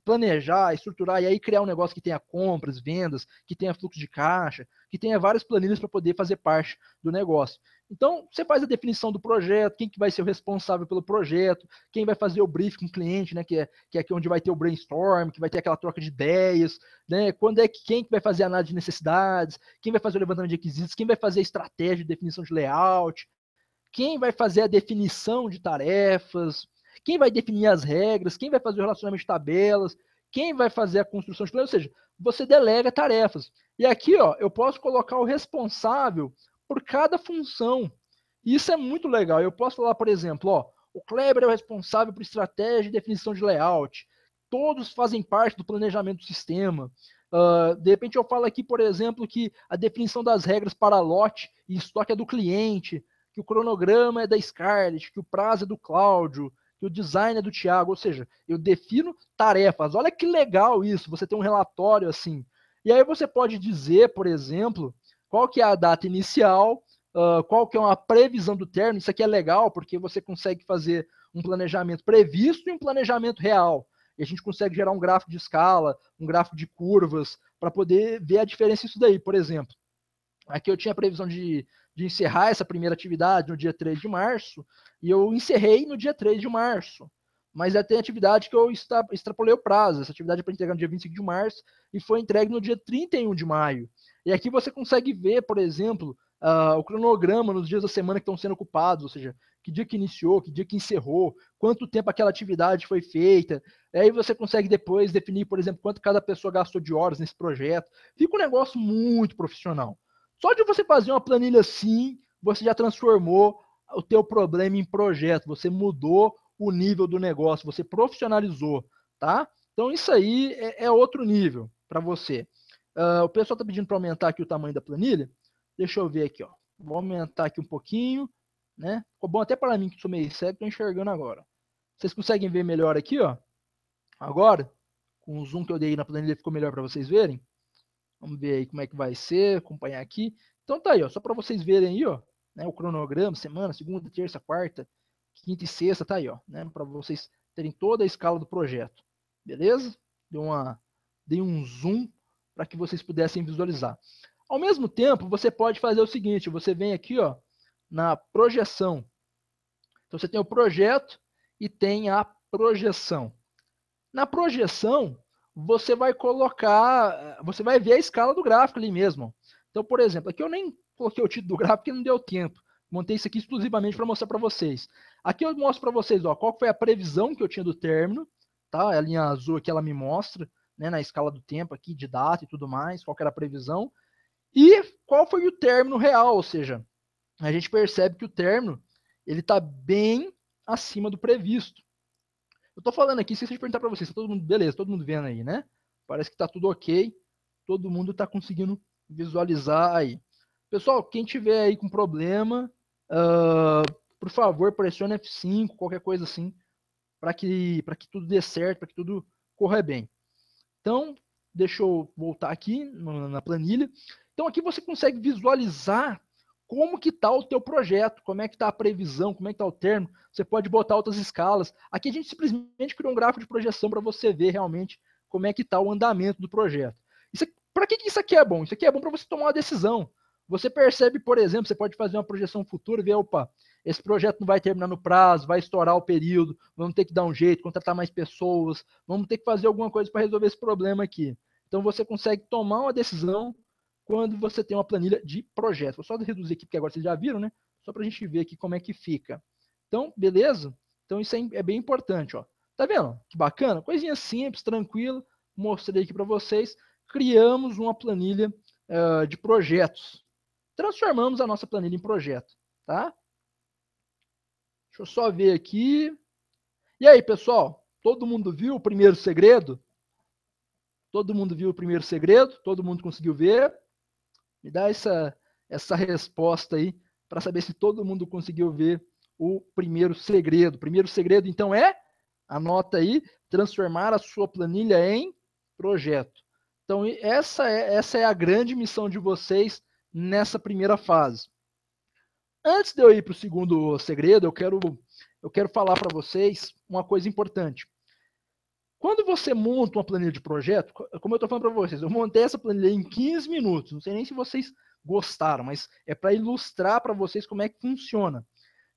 planejar, estruturar e aí criar um negócio que tenha compras, vendas, que tenha fluxo de caixa, que tenha várias planilhas para poder fazer parte do negócio. Então, você faz a definição do projeto, quem que vai ser o responsável pelo projeto, quem vai fazer o briefing com o cliente, né, que é aqui onde vai ter o brainstorm, que vai ter aquela troca de ideias, né, quem que vai fazer a análise de necessidades, quem vai fazer o levantamento de requisitos, quem vai fazer a estratégia de definição de layout, quem vai fazer a definição de tarefas, quem vai definir as regras, quem vai fazer o relacionamento de tabelas, quem vai fazer a construção de plano, ou seja, você delega tarefas. E aqui, ó, eu posso colocar o responsável por cada função. Isso é muito legal. Eu posso falar, por exemplo, ó, o Kleber é o responsável por estratégia e definição de layout. Todos fazem parte do planejamento do sistema. De repente eu falo aqui, por exemplo, que a definição das regras para lote e estoque é do cliente, que o cronograma é da Scarlett, que o prazo é do Cláudio, que o design é do Thiago. Ou seja, eu defino tarefas. Olha que legal isso, você tem um relatório assim. E aí você pode dizer, por exemplo, qual que é a data inicial, qual que é uma previsão do término. Isso aqui é legal, porque você consegue fazer um planejamento previsto e um planejamento real. E a gente consegue gerar um gráfico de escala, um gráfico de curvas, para poder ver a diferença disso daí. Por exemplo, aqui eu tinha a previsão de encerrar essa primeira atividade no dia 3 de março, e eu encerrei no dia 3 de março. Mas tem atividade que eu extrapolei o prazo. Essa atividade é para entregar no dia 25 de março e foi entregue no dia 31 de maio. E aqui você consegue ver, por exemplo, o cronograma nos dias da semana que estão sendo ocupados, ou seja, que dia que iniciou, que dia que encerrou, quanto tempo aquela atividade foi feita. Aí você consegue depois definir, por exemplo, quanto cada pessoa gastou de horas nesse projeto. Fica um negócio muito profissional. Só de você fazer uma planilha assim, você já transformou o teu problema em projeto, você mudou o nível do negócio, você profissionalizou, tá? Então isso aí é outro nível para você. O pessoal está pedindo para aumentar aqui o tamanho da planilha. Deixa eu ver aqui, ó. Vou aumentar aqui um pouquinho, né? Ficou bom até para mim que sou meio cego, estou enxergando agora. Vocês conseguem ver melhor aqui, ó? Agora, com o zoom que eu dei na planilha ficou melhor para vocês verem. Vamos ver aí como é que vai ser, acompanhar aqui. Então tá aí, ó, só para vocês verem aí, ó, né, o cronograma, semana, segunda, terça, quarta, quinta e sexta, tá aí, ó, né, para vocês terem toda a escala do projeto. Beleza? Dei um zoom para que vocês pudessem visualizar. Ao mesmo tempo, você pode fazer o seguinte, você vem aqui, ó, na projeção. Então você tem o projeto e tem a projeção. Na projeção, você vai colocar, você vai ver a escala do gráfico ali mesmo. Então, por exemplo, aqui eu nem coloquei o título do gráfico porque não deu tempo. Montei isso aqui exclusivamente para mostrar para vocês. Aqui eu mostro para vocês, ó, qual foi a previsão que eu tinha do término, tá? A linha azul aqui ela me mostra, né, na escala do tempo aqui, de data e tudo mais, qual que era a previsão. E qual foi o término real, ou seja, a gente percebe que o término ele está bem acima do previsto. Eu tô falando aqui, esqueci de perguntar para vocês, tá todo mundo, beleza, todo mundo vendo aí, né? Parece que tá tudo ok, todo mundo tá conseguindo visualizar aí. Pessoal, quem tiver aí com problema, por favor, pressione F5, qualquer coisa assim, para que tudo dê certo, para que tudo corra bem. Então, deixa eu voltar aqui na planilha. Então, aqui você consegue visualizar como que está o teu projeto, como é que está a previsão, como é que está o termo. Você pode botar outras escalas. Aqui a gente simplesmente criou um gráfico de projeção para você ver realmente como é que está o andamento do projeto. Para que isso aqui é bom? Isso aqui é bom para você tomar uma decisão. Você percebe, por exemplo, você pode fazer uma projeção futura e ver, opa, esse projeto não vai terminar no prazo, vai estourar o período, vamos ter que dar um jeito, contratar mais pessoas, vamos ter que fazer alguma coisa para resolver esse problema aqui. Então você consegue tomar uma decisão quando você tem uma planilha de projeto. Vou só reduzir aqui, porque agora vocês já viram, né? Só para a gente ver aqui como é que fica. Então, beleza? Então isso é bem importante, ó. Tá vendo? Que bacana? Coisinha simples, tranquila. Mostrei aqui para vocês. Criamos uma planilha de projetos. Transformamos a nossa planilha em projeto, tá? Deixa eu só ver aqui. E aí, pessoal? Todo mundo viu o primeiro segredo? Todo mundo viu o primeiro segredo? Todo mundo conseguiu ver? Me dá essa resposta aí para saber se todo mundo conseguiu ver o primeiro segredo. O primeiro segredo, então, anota aí, transformar a sua planilha em projeto. Então, essa é a grande missão de vocês nessa primeira fase. Antes de eu ir para o segundo segredo, eu quero falar para vocês uma coisa importante. Quando você monta uma planilha de projeto, como eu estou falando para vocês, eu montei essa planilha em 15 minutos. Não sei nem se vocês gostaram, mas é para ilustrar para vocês como é que funciona.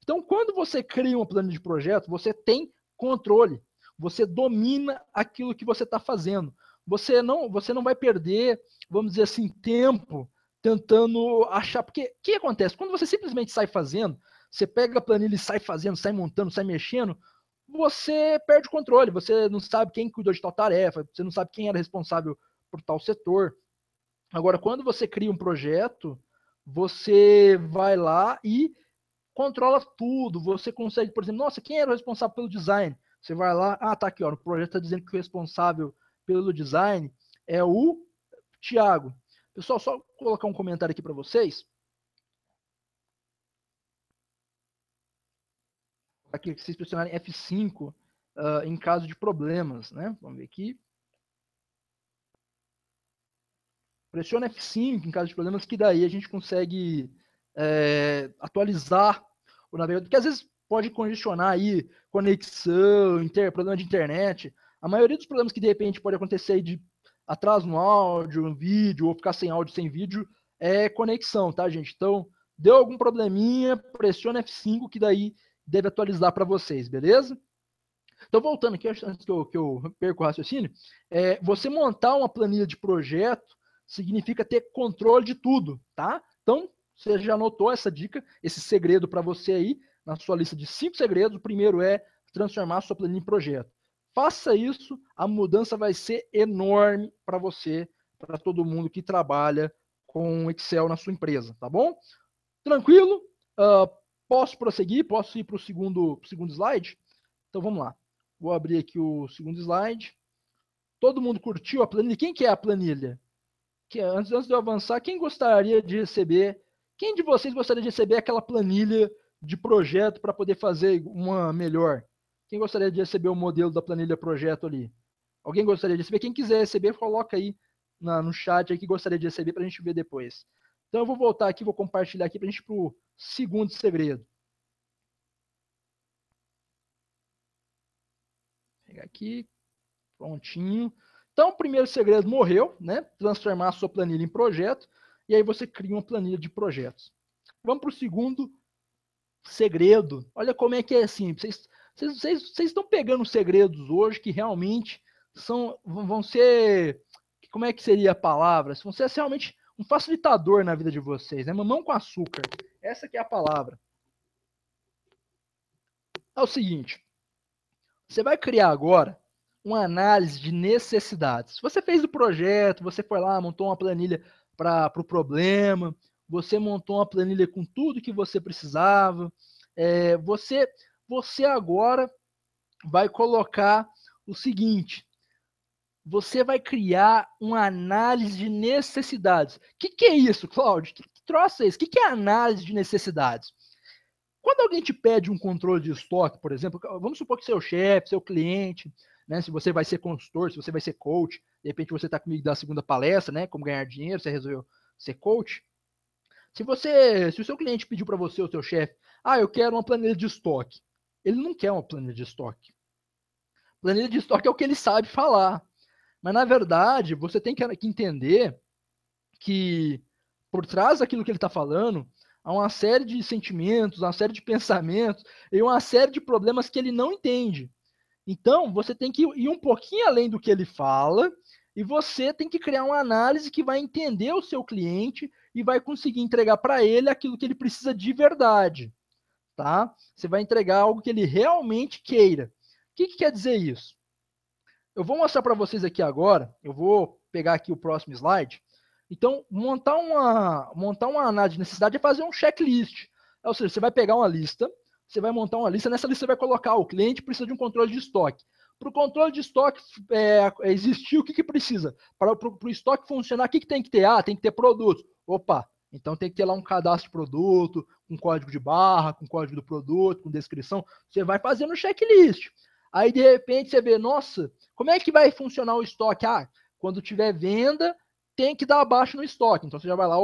Então, quando você cria uma planilha de projeto, você tem controle. Você domina aquilo que você está fazendo. Você não vai perder, vamos dizer assim, tempo tentando achar. Porque o que acontece? Quando você simplesmente sai fazendo, você pega a planilha e sai fazendo, sai montando, sai mexendo, você perde o controle, você não sabe quem cuidou de tal tarefa, você não sabe quem era responsável por tal setor. Agora, quando você cria um projeto, você vai lá e controla tudo. Você consegue, por exemplo, nossa, quem era o responsável pelo design? Você vai lá, tá aqui, ó, o projeto está dizendo que o responsável pelo design é o Thiago. Pessoal, só colocar um comentário aqui para vocês. Aqui, vocês pressionarem F5 em caso de problemas, né? Vamos ver aqui. Pressiona F5 em caso de problemas, que daí a gente consegue atualizar o navegador, porque às vezes pode congestionar aí conexão, problema de internet. A maioria dos problemas que de repente pode acontecer aí de atraso no áudio, no vídeo, ou ficar sem áudio, sem vídeo, é conexão, tá, gente? Então, deu algum probleminha, pressiona F5 que daí deve atualizar para vocês, beleza? Então, voltando aqui, antes que eu perca o raciocínio, você montar uma planilha de projeto significa ter controle de tudo, tá? Então, você já anotou essa dica, esse segredo para você aí, na sua lista de 5 segredos. O primeiro é transformar a sua planilha em projeto. Faça isso, a mudança vai ser enorme para você, para todo mundo que trabalha com Excel na sua empresa, tá bom? Tranquilo? Posso prosseguir? Posso ir para o segundo slide? Então, vamos lá. Vou abrir aqui o segundo slide. Todo mundo curtiu a planilha? Quem que é a planilha? Antes de eu avançar, quem gostaria de receber? Quem de vocês gostaria de receber aquela planilha de projeto para poder fazer uma melhor? Quem gostaria de receber o modelo da planilha projeto ali? Alguém gostaria de receber? Quem quiser receber, coloca aí no chat aí que gostaria de receber para a gente ver depois. Então eu vou voltar aqui, vou compartilhar aqui para a gente ir para o segundo segredo. Vou pegar aqui, prontinho. Então, o primeiro segredo morreu, né? Transformar a sua planilha em projeto. E aí você cria uma planilha de projetos. Vamos para o segundo segredo. Olha como é que é simples. Vocês estão pegando segredos hoje que realmente vão ser, como é que seria a palavra? Vão ser realmente um facilitador na vida de vocês, né? Mamão com açúcar. Essa que é a palavra. É o seguinte, você vai criar agora uma análise de necessidades. Você fez o projeto, você foi lá, montou uma planilha para o problema, você montou uma planilha com tudo que você precisava. Você agora vai colocar o seguinte: você vai criar uma análise de necessidades. O que é isso, Cláudio? Que troço é isso? O que é análise de necessidades? Quando alguém te pede um controle de estoque, por exemplo, vamos supor que seu chefe, seu cliente, né, se você vai ser consultor, se você vai ser coach, de repente você está comigo da segunda palestra, né, como ganhar dinheiro, você resolveu ser coach. Se o seu cliente pediu para você, o seu chefe, eu quero uma planilha de estoque, ele não quer uma planilha de estoque. Planilha de estoque é o que ele sabe falar. Mas, na verdade, você tem que entender que por trás daquilo que ele está falando, há uma série de sentimentos, uma série de pensamentos e uma série de problemas que ele não entende. Então, você tem que ir um pouquinho além do que ele fala e você tem que criar uma análise que vai entender o seu cliente e vai conseguir entregar para ele aquilo que ele precisa de verdade, tá? Você vai entregar algo que ele realmente queira. O que quer dizer isso? Eu vou mostrar para vocês aqui agora, eu vou pegar aqui o próximo slide. Então, montar uma análise de necessidade é fazer um checklist. Ou seja, você vai pegar uma lista, você vai montar uma lista, nessa lista você vai colocar o cliente precisa de um controle de estoque. Para o controle de estoque existir, o que precisa? Para o estoque funcionar, o que tem que ter? Tem que ter produtos. Opa, então tem que ter lá um cadastro de produto, com código de barra, com código do produto, com descrição. Você vai fazendo um checklist. Aí, de repente, você vê, nossa, como é que vai funcionar o estoque? Quando tiver venda, tem que dar abaixo no estoque. Então, você já vai lá,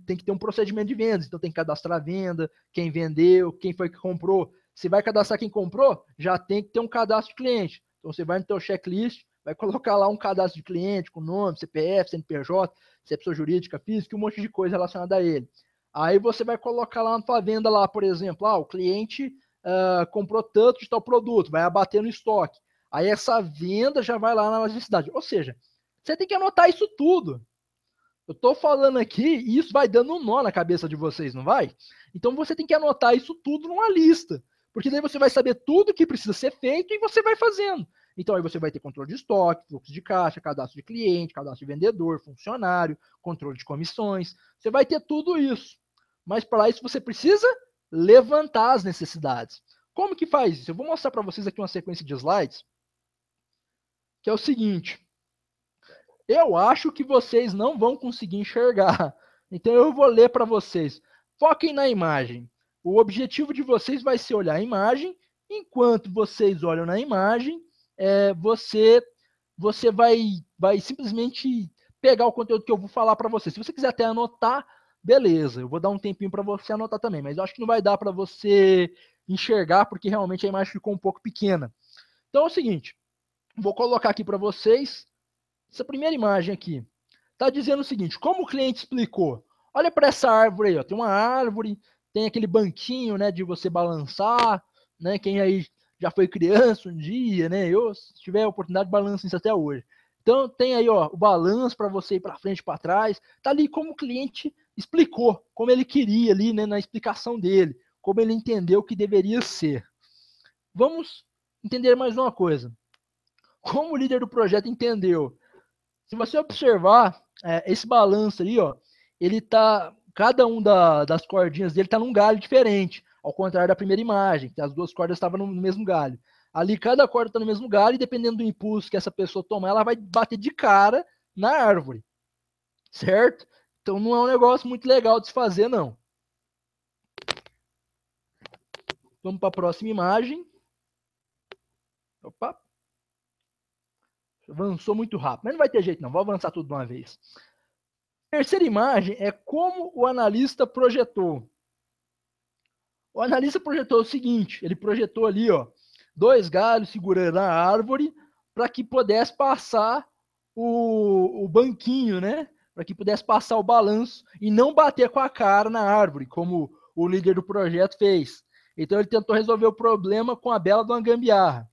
tem que ter um procedimento de vendas. Então, tem que cadastrar a venda, quem vendeu, quem foi que comprou. Se vai cadastrar quem comprou, já tem que ter um cadastro de cliente. Então, você vai no teu checklist, vai colocar lá um cadastro de cliente com nome, CPF, CNPJ, se é pessoa jurídica, física, um monte de coisa relacionada a ele. Aí você vai colocar lá na tua venda lá, por exemplo, o cliente comprou tanto de tal produto, vai abater no estoque. Aí essa venda já vai lá na necessidade. Ou seja, você tem que anotar isso tudo. Eu estou falando aqui e isso vai dando um nó na cabeça de vocês, não vai? Então você tem que anotar isso tudo numa lista. Porque daí você vai saber tudo que precisa ser feito e você vai fazendo. Então aí você vai ter controle de estoque, fluxo de caixa, cadastro de cliente, cadastro de vendedor, funcionário, controle de comissões. Você vai ter tudo isso. Mas para isso você precisa levantar as necessidades. Como que faz isso? Eu vou mostrar para vocês aqui uma sequência de slides, que é o seguinte. Eu acho que vocês não vão conseguir enxergar. Então eu vou ler para vocês. Foquem na imagem. O objetivo de vocês vai ser olhar a imagem. Enquanto vocês olham na imagem, você vai simplesmente pegar o conteúdo que eu vou falar para você. Se você quiser até anotar, beleza. Eu vou dar um tempinho para você anotar também. Mas eu acho que não vai dar para você enxergar, porque realmente a imagem ficou um pouco pequena. Então é o seguinte. Vou colocar aqui para vocês essa primeira imagem aqui. Está dizendo o seguinte, como o cliente explicou, olha para essa árvore aí, tem uma árvore, tem aquele banquinho, né, de você balançar, né, quem aí já foi criança um dia, né, eu, se tiver a oportunidade, balanço isso até hoje. Então, tem aí, o balanço para você ir para frente e para trás, tá ali como o cliente explicou, como ele queria ali, né, na explicação dele, como ele entendeu que deveria ser. Vamos entender mais uma coisa. Como o líder do projeto entendeu? Se você observar, esse balanço ali, ele tá, cada um das cordinhas dele tá num galho diferente, ao contrário da primeira imagem, que as duas cordas estavam no mesmo galho. Ali cada corda está no mesmo galho e dependendo do impulso que essa pessoa tomar, ela vai bater de cara na árvore, certo? Então não é um negócio muito legal de se fazer, não. Vamos para a próxima imagem. Opa. Avançou muito rápido, mas não vai ter jeito não, vou avançar tudo de uma vez. Terceira imagem é como o analista projetou. O analista projetou o seguinte, ele projetou ali, dois galhos segurando a árvore para que pudesse passar o banquinho, né? Para que pudesse passar o balanço e não bater com a cara na árvore, como o líder do projeto fez. Então ele tentou resolver o problema com a bela de uma gambiarra.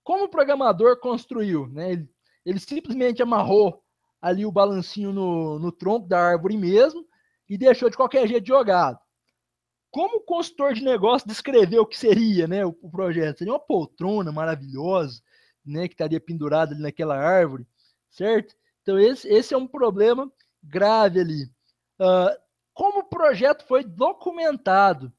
Como o programador construiu? Né? Ele simplesmente amarrou ali o balancinho no tronco da árvore mesmo e deixou de qualquer jeito jogado. Como o consultor de negócio descreveu o que seria, né, o projeto? Seria uma poltrona maravilhosa, né, que estaria pendurada ali naquela árvore, certo? Então esse é um problema grave ali. Como o projeto foi documentado?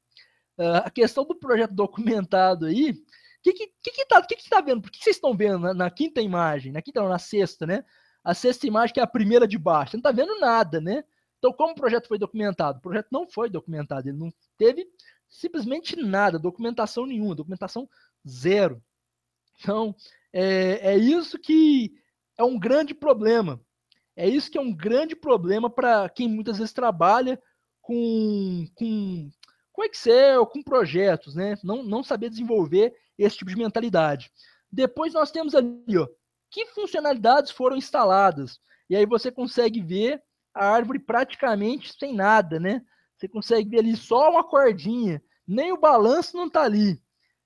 A questão do projeto documentado aí, o que você tá vendo? Por que vocês estão vendo na quinta imagem? Na quinta não, na sexta, né? A sexta imagem que é a primeira de baixo. Você não está vendo nada, né? Então, como o projeto foi documentado? O projeto não foi documentado, ele não teve simplesmente nada, documentação nenhuma, documentação zero. Então, é isso que é um grande problema. É isso que é um grande problema para quem muitas vezes trabalha com Excel, com projetos, né? Não saber desenvolver esse tipo de mentalidade. Depois nós temos ali, ó, que funcionalidades foram instaladas. E aí você consegue ver a árvore praticamente sem nada, né? Você consegue ver ali só uma cordinha, nem o balanço não está ali.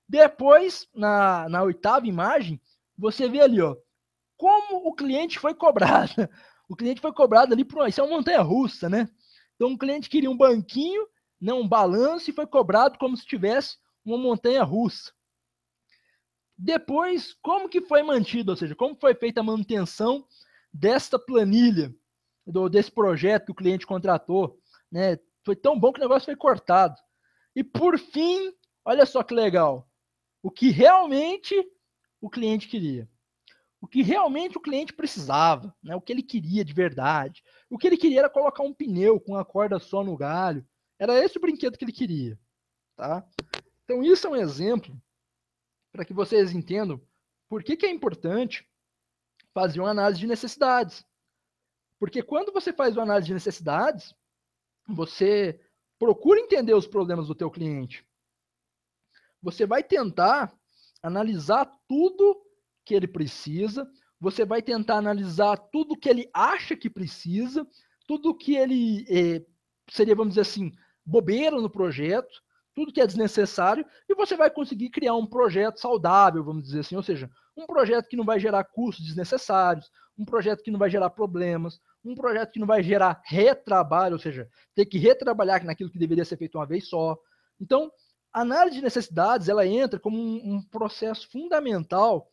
Depois, na oitava imagem, você vê ali, ó, como o cliente foi cobrado. O cliente foi cobrado ali por isso é uma montanha-russa, né? Então o cliente queria um banquinho, não um balanço, e foi cobrado como se tivesse uma montanha-russa. Depois, como que foi mantido, ou seja, como foi feita a manutenção desta planilha, desse projeto que o cliente contratou, né? Foi tão bom que o negócio foi cortado. E por fim, olha só que legal, o que realmente o cliente queria. O que realmente o cliente precisava, né? O que ele queria de verdade. O que ele queria era colocar um pneu com uma corda só no galho. Era esse o brinquedo que ele queria, tá? Então isso é um exemplo para que vocês entendam por que é importante fazer uma análise de necessidades. Porque quando você faz uma análise de necessidades, você procura entender os problemas do teu cliente. Você vai tentar analisar tudo que ele precisa, você vai tentar analisar tudo que ele acha que precisa, tudo que ele seria, vamos dizer assim, bobeira no projeto, tudo que é desnecessário, e você vai conseguir criar um projeto saudável, vamos dizer assim, ou seja, um projeto que não vai gerar custos desnecessários, um projeto que não vai gerar problemas, um projeto que não vai gerar retrabalho, ou seja, ter que retrabalhar naquilo que deveria ser feito uma vez só. Então, a análise de necessidades, ela entra como um processo fundamental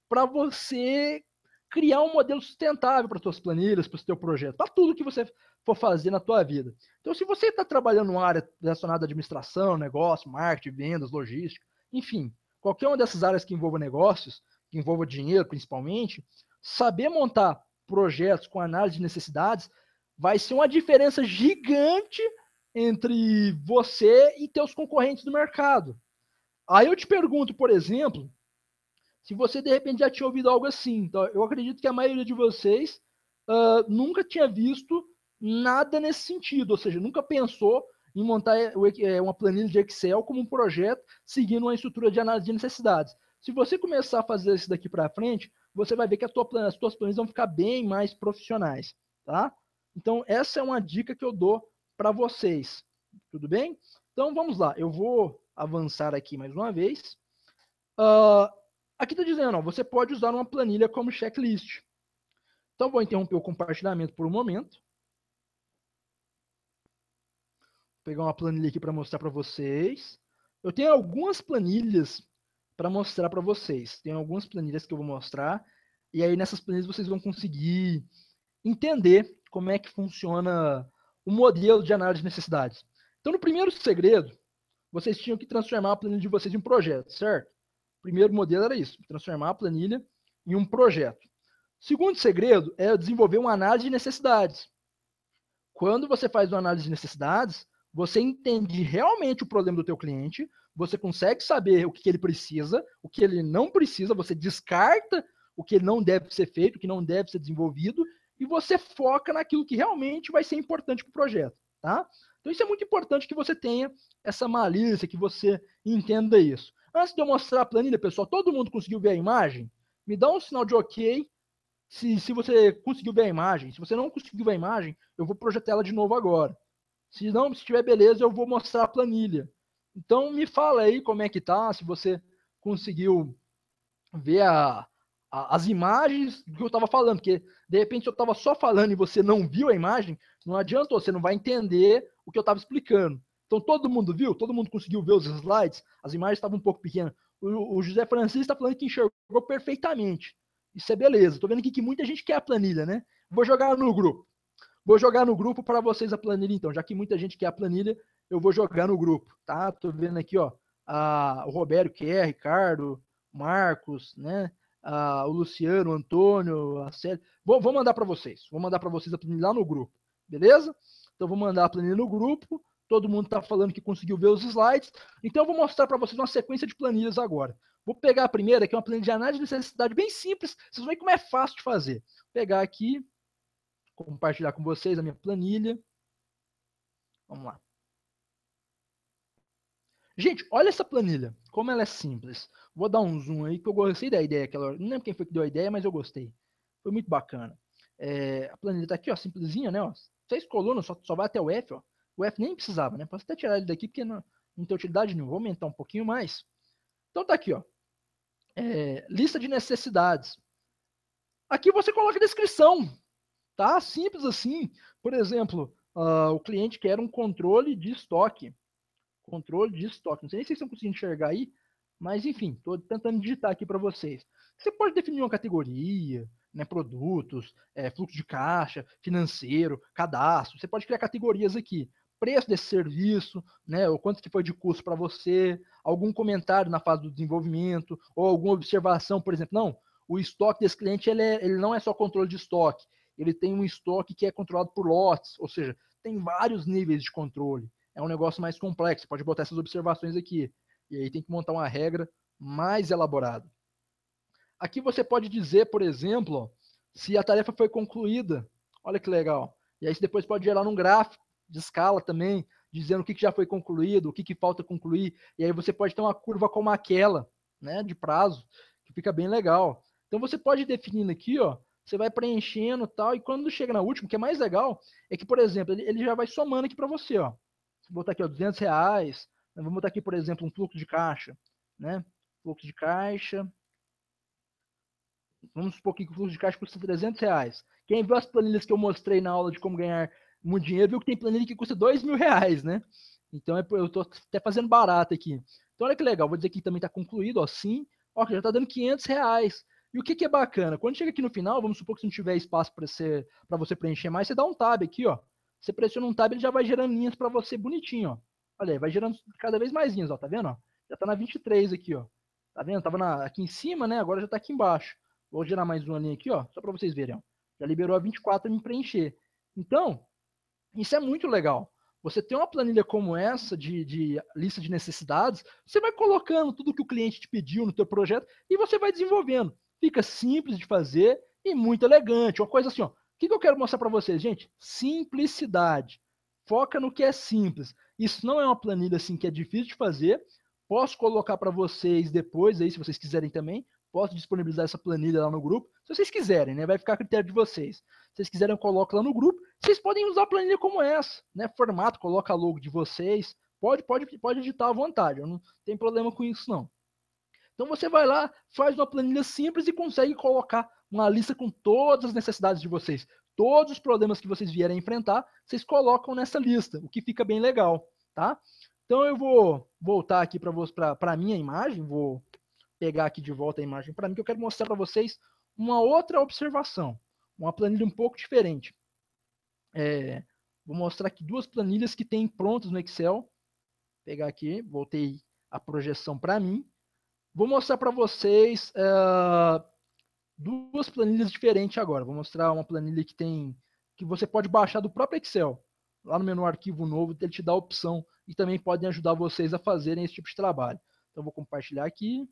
para você criar um modelo sustentável para as suas planilhas, para o seu projeto, para tudo que você for fazer na tua vida. Então, se você está trabalhando em uma área relacionada à administração, negócio, marketing, vendas, logística, enfim, qualquer uma dessas áreas que envolva negócios, que envolva dinheiro principalmente, saber montar projetos com análise de necessidades vai ser uma diferença gigante entre você e teus concorrentes do mercado. Aí eu te pergunto, por exemplo, se você de repente já tinha ouvido algo assim. Então, eu acredito que a maioria de vocês nunca tinha visto nada nesse sentido, ou seja, nunca pensou em montar uma planilha de Excel como um projeto seguindo uma estrutura de análise de necessidades. Se você começar a fazer isso daqui para frente, você vai ver que as tuas planilhas vão ficar bem mais profissionais, tá? Então, essa é uma dica que eu dou para vocês, tudo bem? Então, vamos lá, eu vou avançar aqui mais uma vez. Aqui está dizendo, ó, você pode usar uma planilha como checklist. Então, vou interromper o compartilhamento por um momento. Vou pegar uma planilha aqui para mostrar para vocês. Eu tenho algumas planilhas para mostrar para vocês. Tem algumas planilhas que eu vou mostrar. E aí, nessas planilhas, vocês vão conseguir entender como é que funciona o modelo de análise de necessidades. Então, no primeiro segredo, vocês tinham que transformar a planilha de vocês em um projeto, certo? O primeiro modelo era isso, transformar a planilha em um projeto. O segundo segredo é desenvolver uma análise de necessidades. Quando você faz uma análise de necessidades, você entende realmente o problema do teu cliente, você consegue saber o que ele precisa, o que ele não precisa, você descarta o que não deve ser feito, o que não deve ser desenvolvido, e você foca naquilo que realmente vai ser importante para o projeto, tá? Então isso é muito importante que você tenha essa malícia, que você entenda isso. Antes de eu mostrar a planilha, pessoal, todo mundo conseguiu ver a imagem? Me dá um sinal de ok se você conseguiu ver a imagem. Se você não conseguiu ver a imagem, eu vou projetar ela de novo agora. Se não, se estiver beleza, eu vou mostrar a planilha. Então, me fala aí como é que tá, se você conseguiu ver as imagens do que eu estava falando, porque de repente eu estava só falando e você não viu a imagem, não adiantou, você não vai entender o que eu estava explicando. Então todo mundo viu? Todo mundo conseguiu ver os slides? As imagens estavam um pouco pequenas. O José Francisco está falando que enxergou perfeitamente. Isso é beleza. Estou vendo aqui que muita gente quer a planilha, né? Vou jogar no grupo. Vou jogar no grupo para vocês a planilha, então. Já que muita gente quer a planilha, eu vou jogar no grupo, tá? Tô vendo aqui, ó, o Roberto quer, Ricardo, Marcos, né? O Luciano, o Antônio, a Célia. Vou mandar para vocês. Vou mandar para vocês a planilha lá no grupo, beleza? Então, vou mandar a planilha no grupo. Todo mundo está falando que conseguiu ver os slides. Então, eu vou mostrar para vocês uma sequência de planilhas agora. Vou pegar a primeira, que é uma planilha de análise de necessidade bem simples. Vocês vão ver como é fácil de fazer. Vou pegar aqui, compartilhar com vocês a minha planilha. Vamos lá. Gente, olha essa planilha, como ela é simples. Vou dar um zoom aí, que eu gostei da ideia. Não lembro quem foi que deu a ideia, mas eu gostei. Foi muito bacana. A planilha tá aqui, ó, simplesinha, né? Ó, 6 colunas, só vai até o F, ó. O F nem precisava, né? Posso até tirar ele daqui, porque não tem utilidade nenhuma. Vou aumentar um pouquinho mais. Então tá aqui, ó. Lista de necessidades. Aqui você coloca a descrição, tá? Simples assim. Por exemplo, o cliente quer um controle de estoque. Controle de estoque. Não sei nem se vocês estão conseguindo enxergar aí, mas enfim, estou tentando digitar aqui para vocês. Você pode definir uma categoria, né, produtos, fluxo de caixa, financeiro, cadastro. Você pode criar categorias aqui. Preço desse serviço, né, o quanto que foi de custo para você, algum comentário na fase do desenvolvimento, ou alguma observação, por exemplo, não, o estoque desse cliente ele não é só controle de estoque, ele tem um estoque que é controlado por lotes, ou seja, tem vários níveis de controle. É um negócio mais complexo, pode botar essas observações aqui. E aí tem que montar uma regra mais elaborada. Aqui você pode dizer, por exemplo, se a tarefa foi concluída. Olha que legal. E aí você depois pode gerar um gráfico de escala também, dizendo o que já foi concluído, o que falta concluir. E aí você pode ter uma curva como aquela, né, de prazo, que fica bem legal. Então você pode ir definindo aqui, ó, você vai preenchendo tal, e quando chega na última, o que é mais legal, é que, por exemplo, ele já vai somando aqui para você, ó. Vou botar aqui, ó, R$ 200. Vamos botar aqui, por exemplo, um fluxo de caixa, né? Fluxo de caixa. Vamos supor que o fluxo de caixa custa R$ 300. Quem viu as planilhas que eu mostrei na aula de como ganhar muito dinheiro, viu que tem planilha que custa R$ 2.000, né? Então eu estou até fazendo barato aqui. Então olha que legal, vou dizer que também está concluído, ó, sim. Ó, que já está dando R$ 500. E o que é bacana? Quando chega aqui no final, vamos supor que se não tiver espaço para você preencher mais, você dá um tab aqui, ó. Você pressiona um tab, ele já vai gerando linhas para você bonitinho, ó. Olha aí, vai gerando cada vez mais linhas, ó, tá vendo? Ó? Já está na 23 aqui, ó. Tá vendo? Tava aqui em cima, né? Agora já está aqui embaixo. Vou gerar mais uma linha aqui, ó, só para vocês verem. Ó. Já liberou a 24 para me preencher. Então, isso é muito legal. Você tem uma planilha como essa de lista de necessidades, você vai colocando tudo que o cliente te pediu no teu projeto e você vai desenvolvendo. Fica simples de fazer e muito elegante. Uma coisa assim, ó. O que eu quero mostrar para vocês, gente? Simplicidade. Foca no que é simples. Isso não é uma planilha assim que é difícil de fazer. Posso colocar para vocês depois aí, se vocês quiserem também. Posso disponibilizar essa planilha lá no grupo, se vocês quiserem, né? Vai ficar a critério de vocês. Se vocês quiserem, eu coloco lá no grupo. Vocês podem usar planilha como essa, né? Formato, coloca a logo de vocês. Pode editar à vontade, eu não tem problema com isso, não. Então você vai lá, faz uma planilha simples e consegue colocar uma lista com todas as necessidades de vocês. Todos os problemas que vocês vierem enfrentar, vocês colocam nessa lista, o que fica bem legal, tá? Então eu vou voltar aqui para a minha imagem, vou pegar aqui de volta a imagem para mim, que eu quero mostrar para vocês uma outra observação, uma planilha um pouco diferente. Vou mostrar aqui duas planilhas que tem prontas no Excel. Vou pegar aqui, voltei a projeção para mim. Vou mostrar para vocês duas planilhas diferentes agora. Vou mostrar uma planilha que você pode baixar do próprio Excel. Lá no menu Arquivo Novo, ele te dá a opção e também podem ajudar vocês a fazerem esse tipo de trabalho. Então, vou compartilhar aqui.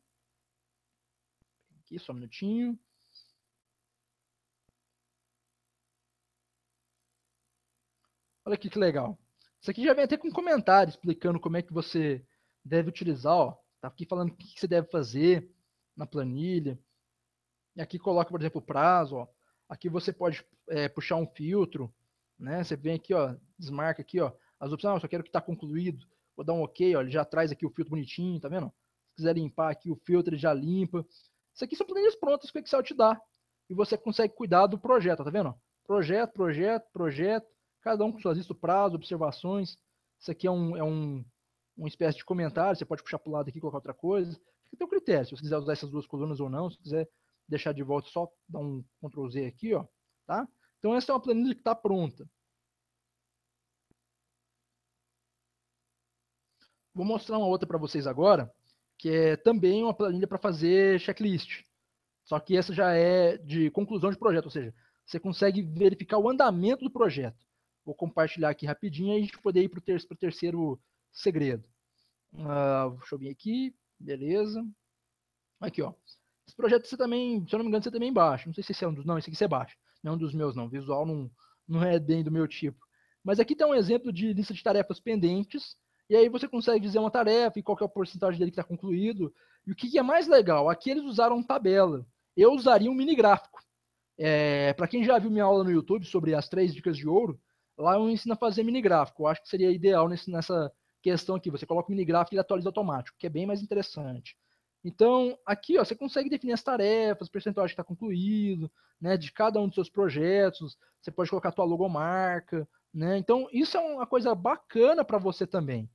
Aqui, só um minutinho. Olha aqui que legal. Isso aqui já vem até com comentário explicando como é que você deve utilizar. Ó. Tá aqui falando o que você deve fazer na planilha. E aqui coloca, por exemplo, o prazo. Ó. Aqui você pode puxar um filtro. Né? Você vem aqui, ó, desmarca aqui, ó, as opções. Eu só quero que está concluído. Vou dar um OK, ó, ele já traz aqui o filtro bonitinho, tá vendo? Se quiser limpar aqui o filtro, ele já limpa. Isso aqui são planilhas prontas que o Excel te dá. E você consegue cuidar do projeto, tá vendo? Projeto, projeto, projeto, cada um com suas listas, prazo, observações. Isso aqui é uma espécie de comentário, você pode puxar para o lado aqui e colocar outra coisa. Fica a teu critério, se você quiser usar essas duas colunas ou não, se quiser deixar de volta, só dar um Ctrl Z aqui, ó, tá? Então essa é uma planilha que está pronta. Vou mostrar uma outra para vocês agora, que é também uma planilha para fazer checklist. Só que essa já é de conclusão de projeto, ou seja, você consegue verificar o andamento do projeto. Vou compartilhar aqui rapidinho e a gente poder ir para o terceiro segredo. Deixa eu vir aqui, beleza. Aqui, ó. Esse projeto você também, se eu não me engano, você também baixa. Não sei se esse é um dos. Não, esse aqui você baixa. Não é um dos meus, não. Visual não é bem do meu tipo. Mas aqui tem um exemplo de lista de tarefas pendentes. E aí você consegue dizer uma tarefa e qual que é a porcentagem dele que está concluído. E o que é mais legal? Aqui eles usaram tabela. Eu usaria um mini gráfico. Para quem já viu minha aula no YouTube sobre as 3 dicas de ouro, lá eu ensino a fazer mini gráfico. Eu acho que seria ideal nessa questão aqui. Você coloca o mini gráfico e ele atualiza automático, que é bem mais interessante. Então, aqui ó, você consegue definir as tarefas, percentual que está concluído, né, de cada um dos seus projetos. Você pode colocar a tua logomarca, né? Então, isso é uma coisa bacana para você também,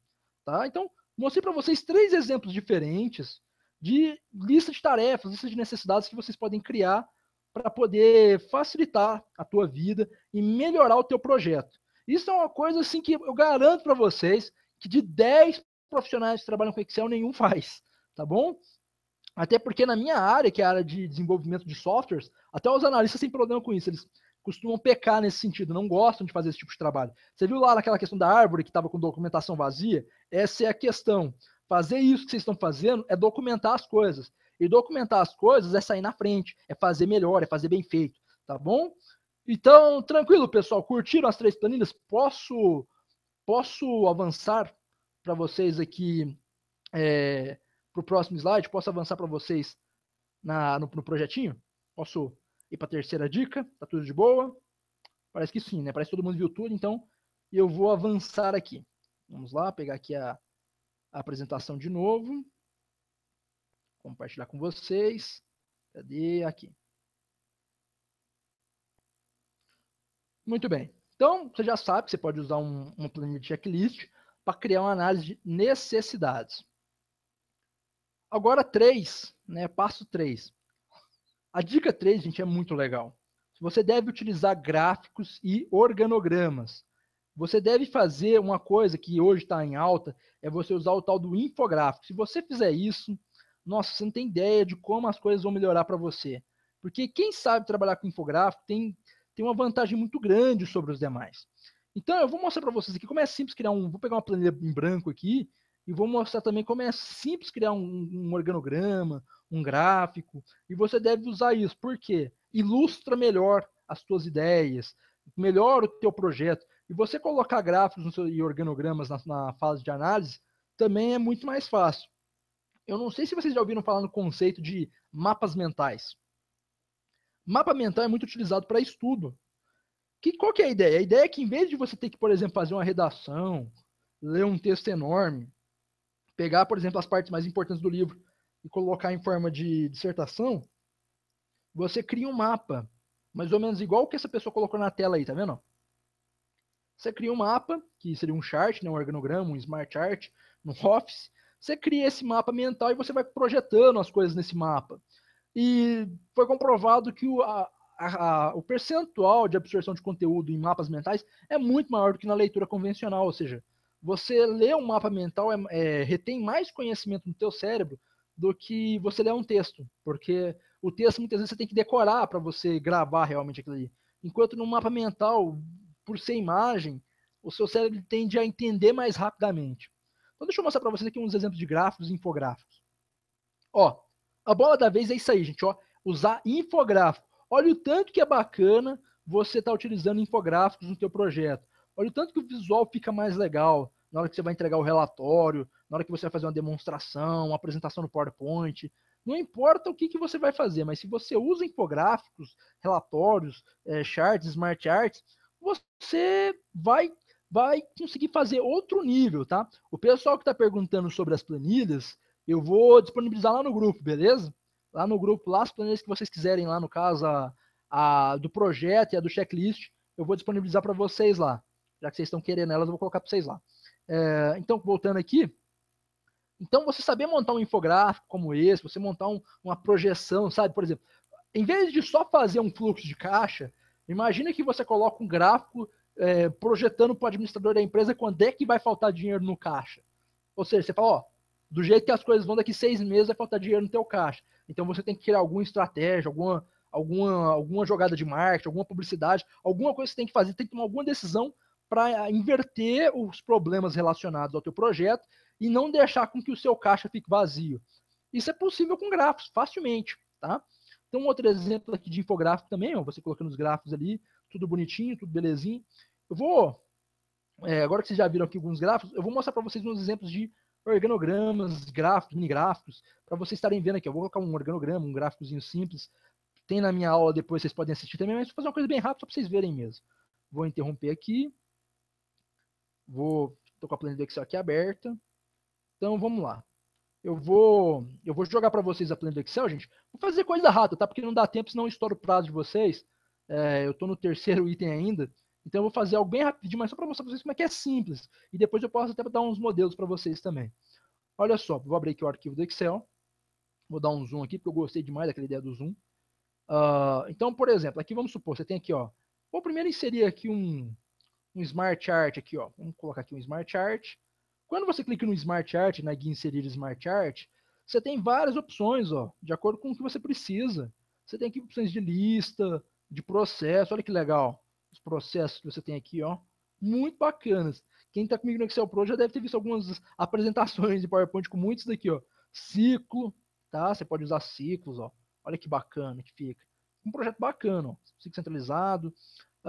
tá? Então, mostrei para vocês 3 exemplos diferentes de lista de tarefas, lista de necessidades que vocês podem criar para poder facilitar a tua vida e melhorar o teu projeto. Isso é uma coisa assim que eu garanto para vocês que de 10 profissionais que trabalham com Excel, nenhum faz, tá bom? Até porque na minha área, que é a área de desenvolvimento de softwares, até os analistas têm problema com isso. Eles costumam pecar nesse sentido, não gostam de fazer esse tipo de trabalho. Você viu lá naquela questão da árvore que estava com documentação vazia? Essa é a questão. Fazer isso que vocês estão fazendo é documentar as coisas. E documentar as coisas é sair na frente, é fazer melhor, é fazer bem feito, tá bom? Então, tranquilo, pessoal. Curtiram as 3 planilhas? Posso avançar para vocês aqui para o próximo slide? Posso avançar para vocês no projetinho? Posso ir para a terceira dica? Tá tudo de boa? Parece que sim, né? Parece que todo mundo viu tudo, então eu vou avançar aqui. Vamos lá, pegar aqui a apresentação de novo. Compartilhar com vocês. Cadê? Aqui. Muito bem. Então, você já sabe que você pode usar uma planilha de checklist para criar uma análise de necessidades. Agora, 3, né? Passo 3. A dica 3, gente, é muito legal. Você deve utilizar gráficos e organogramas. Você deve fazer uma coisa que hoje está em alta, é você usar o tal do infográfico. Se você fizer isso, nossa, você não tem ideia de como as coisas vão melhorar para você. Porque quem sabe trabalhar com infográfico tem uma vantagem muito grande sobre os demais. Então, eu vou mostrar para vocês aqui como é simples criar vou pegar uma planilha em branco aqui e vou mostrar também como é simples criar um organograma, um gráfico, e você deve usar isso. Por quê? Ilustra melhor as tuas ideias, melhora o teu projeto. E você colocar gráficos e organogramas na fase de análise também é muito mais fácil. Eu não sei se vocês já ouviram falar no conceito de mapas mentais. Mapa mental é muito utilizado para estudo. Qual que é a ideia? A ideia é que em vez de você ter que, por exemplo, fazer uma redação, ler um texto enorme, pegar, por exemplo, as partes mais importantes do livro e colocar em forma de dissertação, você cria um mapa, mais ou menos igual o que essa pessoa colocou na tela aí, tá vendo? Você cria um mapa, que seria um chart, né, um organograma, um smart chart, no Office. Você cria esse mapa mental e você vai projetando as coisas nesse mapa. E foi comprovado que o percentual de absorção de conteúdo em mapas mentais é muito maior do que na leitura convencional, ou seja, você lê um mapa mental retém mais conhecimento no teu cérebro do que você ler um texto, porque o texto muitas vezes você tem que decorar para você gravar realmente aquilo ali. Enquanto no mapa mental, por ser imagem, o seu cérebro tende a entender mais rapidamente. Então deixa eu mostrar para vocês aqui uns exemplos de gráficos e infográficos. Ó, a bola da vez é isso aí, gente, ó, usar infográfico. Olha o tanto que é bacana você estar utilizando infográficos no teu projeto. Olha o tanto que o visual fica mais legal na hora que você vai entregar o relatório, na hora que você vai fazer uma demonstração, uma apresentação no PowerPoint. Não importa o que você vai fazer, mas se você usa infográficos, relatórios, charts, smart charts, você vai vai conseguir fazer outro nível, tá? O pessoal que está perguntando sobre as planilhas, eu vou disponibilizar lá no grupo, beleza? Lá no grupo, lá as planilhas que vocês quiserem lá, no caso, a do projeto e a do checklist, eu vou disponibilizar para vocês lá. Já que vocês estão querendo elas, eu vou colocar para vocês lá. Então, voltando aqui, então você saber montar um infográfico como esse, você montar uma projeção, sabe? Por exemplo, em vez de só fazer um fluxo de caixa, imagina que você coloca um gráfico projetando para o administrador da empresa quando é que vai faltar dinheiro no caixa. Ou seja, você fala, ó, do jeito que as coisas vão, daqui 6 meses vai faltar dinheiro no teu caixa. Então você tem que criar alguma estratégia, alguma jogada de marketing, alguma publicidade, alguma coisa que você tem que fazer, tem que tomar alguma decisão para inverter os problemas relacionados ao teu projeto e não deixar com que o seu caixa fique vazio. Isso é possível com gráficos, facilmente, tá? Então, um outro exemplo aqui de infográfico também, ó, você colocando os gráficos ali, tudo bonitinho, tudo belezinho. Eu vou, agora que vocês já viram aqui alguns gráficos, eu vou mostrar para vocês uns exemplos de organogramas, gráficos, mini gráficos, para vocês estarem vendo aqui. Eu vou colocar um organograma, um gráficozinho simples. Tem na minha aula depois, vocês podem assistir também, mas vou fazer uma coisa bem rápida só para vocês verem mesmo. Vou interromper aqui. Tô com a planilha do Excel aqui aberta. Então, vamos lá. Eu vou jogar para vocês a planilha do Excel, gente. Vou fazer coisa rápida, tá? Porque não dá tempo, senão eu estouro o prazo de vocês. Eu estou no terceiro item ainda. Então eu vou fazer algo bem rapidinho, mas só para mostrar para vocês como é que é simples. E depois eu posso até dar uns modelos para vocês também. Olha só, vou abrir aqui o arquivo do Excel. Vou dar um zoom aqui, porque eu gostei demais daquela ideia do zoom. Então, por exemplo, aqui vamos supor, você tem aqui, ó. Vou primeiro inserir aqui um Smart Chart aqui, ó. Vamos colocar aqui um Smart Chart. Quando você clica no Smart Chart, na guia Inserir Smart Chart, você tem várias opções, ó, de acordo com o que você precisa. Você tem aqui opções de lista, de processo, olha que legal. Os processos que você tem aqui, ó, muito bacanas. Quem está comigo no Excel Pro já deve ter visto algumas apresentações de PowerPoint com muitos daqui, ó. Ciclo, tá? Você pode usar ciclos, ó. Olha que bacana que fica. Um projeto bacana, ó. Ciclo centralizado.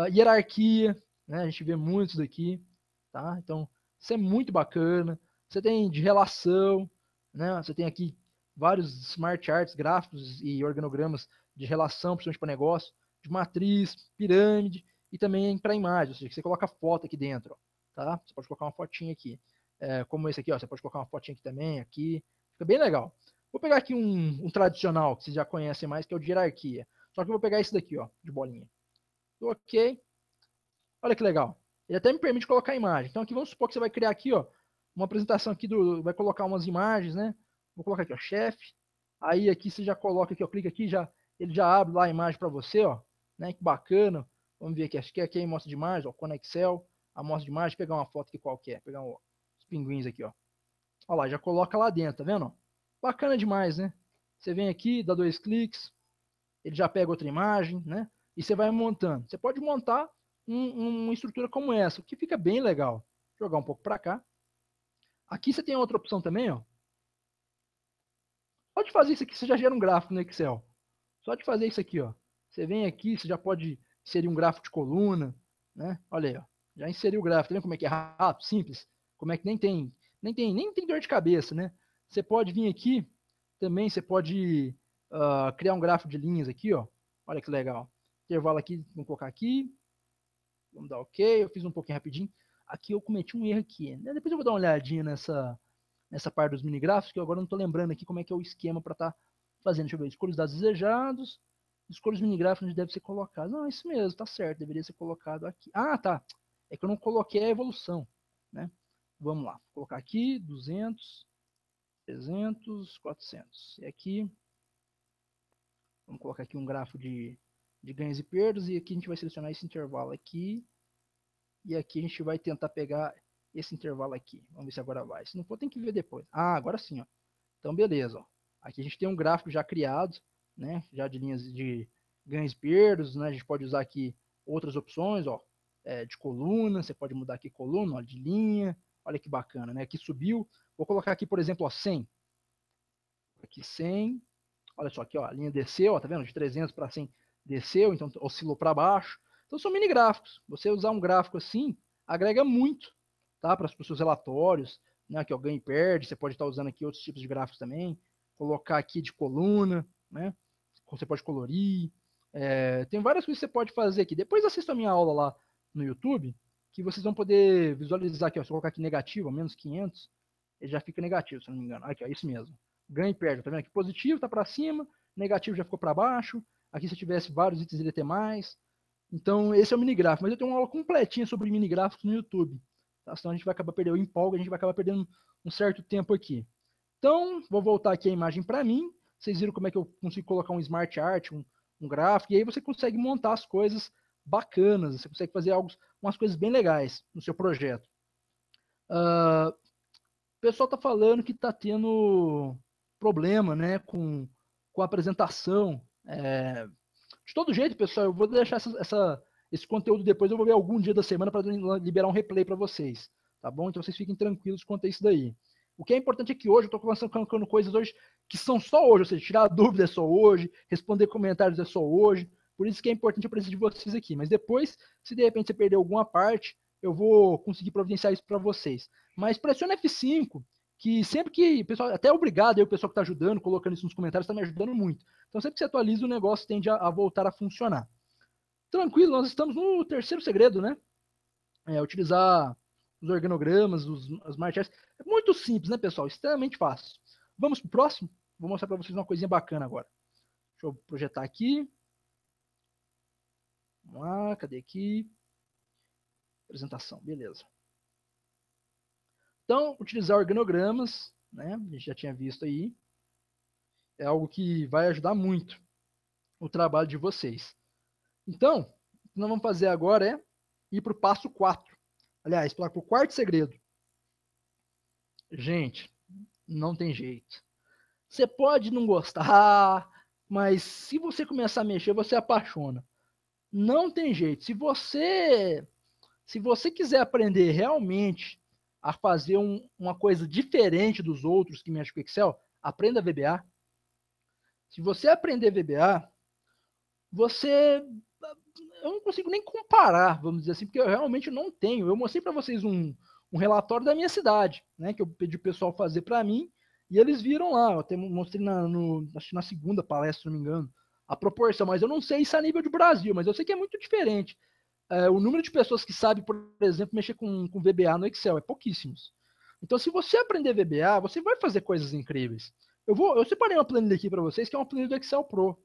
Hierarquia, né? A gente vê muitos daqui, tá? Então, isso é muito bacana. Você tem de relação, né? Você tem aqui vários smart charts, gráficos e organogramas de relação, principalmente para negócio, de matriz, pirâmide e também para imagem, ou seja, você coloca foto aqui dentro, ó, tá? Você pode colocar uma fotinha aqui, como esse aqui, ó, você pode colocar uma fotinha aqui também, aqui, fica bem legal. Vou pegar aqui um tradicional, que vocês já conhecem mais, que é o de hierarquia. Só que eu vou pegar esse daqui, ó, de bolinha. Ok. Olha que legal. Ele até me permite colocar a imagem. Então aqui vamos supor que você vai criar aqui, ó, uma apresentação aqui vai colocar umas imagens, né? Vou colocar aqui, ó, chefe. Aí aqui você já coloca aqui, ó, clica aqui, ele já abre lá a imagem para você, ó, né? Que bacana. Vamos ver aqui, acho que aqui é a amostra de imagem, ó, com Excel, amostra de imagem, pegar uma foto aqui qualquer, pegar os pinguins aqui, ó. Olha lá, já coloca lá dentro, tá vendo? Bacana demais, né? Você vem aqui, dá 2 cliques, ele já pega outra imagem, né? E você vai montando. Você pode montar uma estrutura como essa, que fica bem legal. Vou jogar um pouco para cá. Aqui você tem outra opção também, ó. Pode fazer isso aqui, você já gera um gráfico no Excel. Só de fazer isso aqui, ó. Você vem aqui, você já pode inserir um gráfico de coluna, né? Olha aí, ó. Já inseriu o gráfico, tá vendo como é que é rápido, simples? Como é que nem tem dor de cabeça, né? Você pode vir aqui também, você pode criar um gráfico de linhas aqui, ó. Olha que legal. Intervalo aqui, vamos colocar aqui. Vamos dar ok. Eu fiz um pouquinho rapidinho. Aqui eu cometi um erro aqui, né? Depois eu vou dar uma olhadinha nessa parte dos mini gráficos, que eu agora não estou lembrando aqui como é que é o esquema para estar fazendo. Deixa eu ver. Escolha os dados desejados. Escolha os mini gráficos onde deve ser colocado. Não, isso mesmo, tá certo. Deveria ser colocado aqui. Ah, tá. É que eu não coloquei a evolução, né? Vamos lá. Vou colocar aqui 200, 300, 400. E aqui, vamos colocar aqui um gráfico de ganhos e perdas. E aqui a gente vai selecionar esse intervalo aqui. E aqui a gente vai tentar pegar esse intervalo aqui. Vamos ver se agora vai. Se não for, tem que ver depois. Ah, agora sim, ó. Então, beleza, ó. Aqui a gente tem um gráfico já criado, né? Já de linhas de ganhos e perdas, né? A gente pode usar aqui outras opções, ó. De coluna, você pode mudar aqui coluna, ó, de linha. Olha que bacana, né? Aqui subiu. Vou colocar aqui, por exemplo, ó, 100. Aqui 100. Olha só, aqui, ó, a linha desceu, ó, tá vendo? De 300 para 100 desceu, então oscilou para baixo. Então são mini gráficos. Você usar um gráfico assim agrega muito, tá? Para os seus relatórios, né? Aqui, ó, ganha e perde. Você pode estar usando aqui outros tipos de gráficos também. Colocar aqui de coluna, né? Você pode colorir. Tem várias coisas que você pode fazer aqui. Depois assista a minha aula lá no YouTube, que vocês vão poder visualizar aqui, ó, se eu colocar aqui negativo, menos 500, ele já fica negativo, se eu não me engano. Aqui, ó, isso mesmo. Ganha e perde, tá vendo aqui? Positivo tá para cima, negativo já ficou para baixo. Aqui se eu tivesse vários itens ele ia ter mais. Então esse é o minigráfico, mas eu tenho uma aula completinha sobre minigráficos no YouTube. Tá? Senão a gente vai acabar perdendo, eu empolgo, a gente vai acabar perdendo um certo tempo aqui. Então, vou voltar aqui a imagem para mim. Vocês viram como é que eu consigo colocar um smart art, um gráfico, e aí você consegue montar as coisas bacanas, você consegue fazer umas coisas bem legais no seu projeto. O pessoal está falando que está tendo problema, né, com a apresentação. De todo jeito, pessoal, eu vou deixar esse conteúdo depois, eu vou ver algum dia da semana para liberar um replay para vocês, tá bom? Então vocês fiquem tranquilos quanto a isso daí. O que é importante é que hoje eu estou colocando coisas hoje que são só hoje, ou seja, tirar dúvida é só hoje, responder comentários é só hoje, por isso que é importante a presença de vocês aqui. Mas depois, se de repente você perder alguma parte, eu vou conseguir providenciar isso para vocês. Mas pressiona F5, que sempre que, pessoal, até obrigado aí o pessoal que está ajudando, colocando isso nos comentários, está me ajudando muito. Então sempre que você atualiza, o negócio tende a voltar a funcionar. Tranquilo, nós estamos no terceiro segredo, né? Utilizar os organogramas, as marchas. É muito simples, né, pessoal? Extremamente fácil. Vamos pro próximo? Vou mostrar para vocês uma coisinha bacana agora. Deixa eu projetar aqui. Vamos lá, cadê aqui? Apresentação, beleza. Então, utilizar organogramas, né? A gente já tinha visto aí. É algo que vai ajudar muito o trabalho de vocês. Então, o que nós vamos fazer agora é ir para o passo 4. Aliás, para o quarto segredo. Gente, não tem jeito. Você pode não gostar, mas se você começar a mexer, você apaixona. Não tem jeito. Se você quiser aprender realmente a fazer uma coisa diferente dos outros que mexem com Excel, aprenda VBA. Se você aprender VBA, eu não consigo nem comparar, vamos dizer assim, porque eu realmente não tenho. Eu mostrei para vocês um relatório da minha cidade, né, que eu pedi o pessoal fazer para mim, e eles viram lá. Eu até mostrei acho que na segunda palestra, se não me engano, a proporção, mas eu não sei isso a nível de Brasil, mas eu sei que é muito diferente. O número de pessoas que sabe, por exemplo, mexer com VBA no Excel é pouquíssimos. Então, se você aprender VBA, você vai fazer coisas incríveis. Eu separei uma planilha aqui para vocês, que é uma planilha do Excel Pro.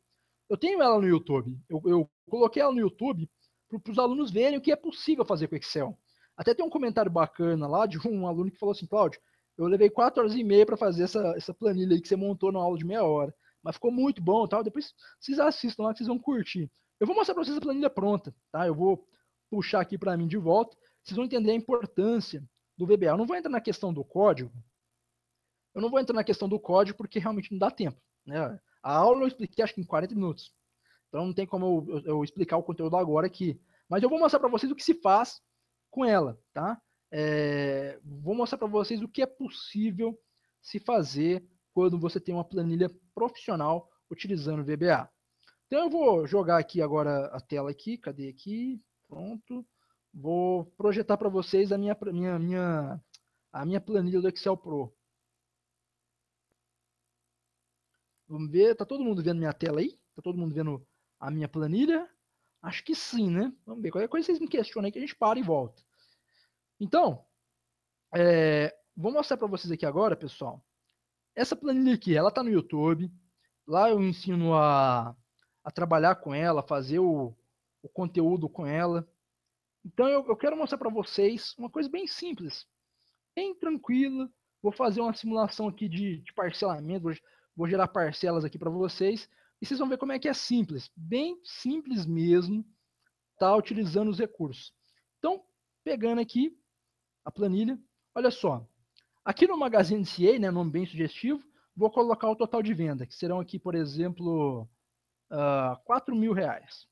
Eu tenho ela no YouTube. Eu coloquei ela no YouTube para os alunos verem o que é possível fazer com Excel. Até tem um comentário bacana lá de um aluno que falou assim: Cláudio, eu levei 4 horas e meia para fazer essa planilha aí que você montou na aula de meia hora. Mas ficou muito bom, tal. Depois vocês assistam lá que vocês vão curtir. Eu vou mostrar para vocês a planilha pronta, tá? Eu vou puxar aqui para mim de volta. Vocês vão entender a importância do VBA. Eu não vou entrar na questão do código. Eu não vou entrar na questão do código porque realmente não dá tempo, né? A aula eu expliquei acho que em 40 minutos. Então não tem como eu explicar o conteúdo agora aqui. Mas eu vou mostrar para vocês o que se faz com ela, tá? Vou mostrar para vocês o que é possível se fazer quando você tem uma planilha profissional utilizando o VBA. Então eu vou jogar aqui agora a tela aqui. Cadê aqui? Pronto. Vou projetar para vocês a minha planilha do Excel Pro. Vamos ver, tá todo mundo vendo minha tela aí? Tá todo mundo vendo a minha planilha? Acho que sim, né? Vamos ver. Qualquer coisa vocês me questionam aí que a gente para e volta. Então, vou mostrar para vocês aqui agora, pessoal. Essa planilha aqui, ela tá no YouTube. Lá eu ensino a trabalhar com ela, fazer o conteúdo com ela. Então eu quero mostrar para vocês uma coisa bem simples, bem tranquila. Vou fazer uma simulação aqui de parcelamento, vou gerar parcelas aqui para vocês. E vocês vão ver como é que é simples, bem simples mesmo, tá utilizando os recursos. Então, pegando aqui a planilha, olha só. Aqui no Magazine CA, né, nome bem sugestivo, vou colocar o total de venda, que serão aqui, por exemplo, R$4.000.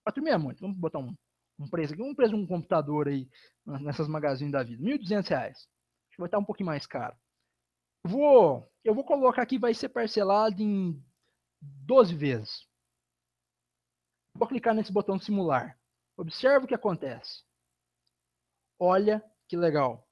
4.000 é muito, vamos botar um preço aqui, um preço de um computador aí, nessas magazines da vida, R$1.200. Acho que vai estar um pouquinho mais caro. Eu vou colocar aqui, vai ser parcelado em 12 vezes. Vou clicar nesse botão simular. Observe o que acontece. Olha que legal.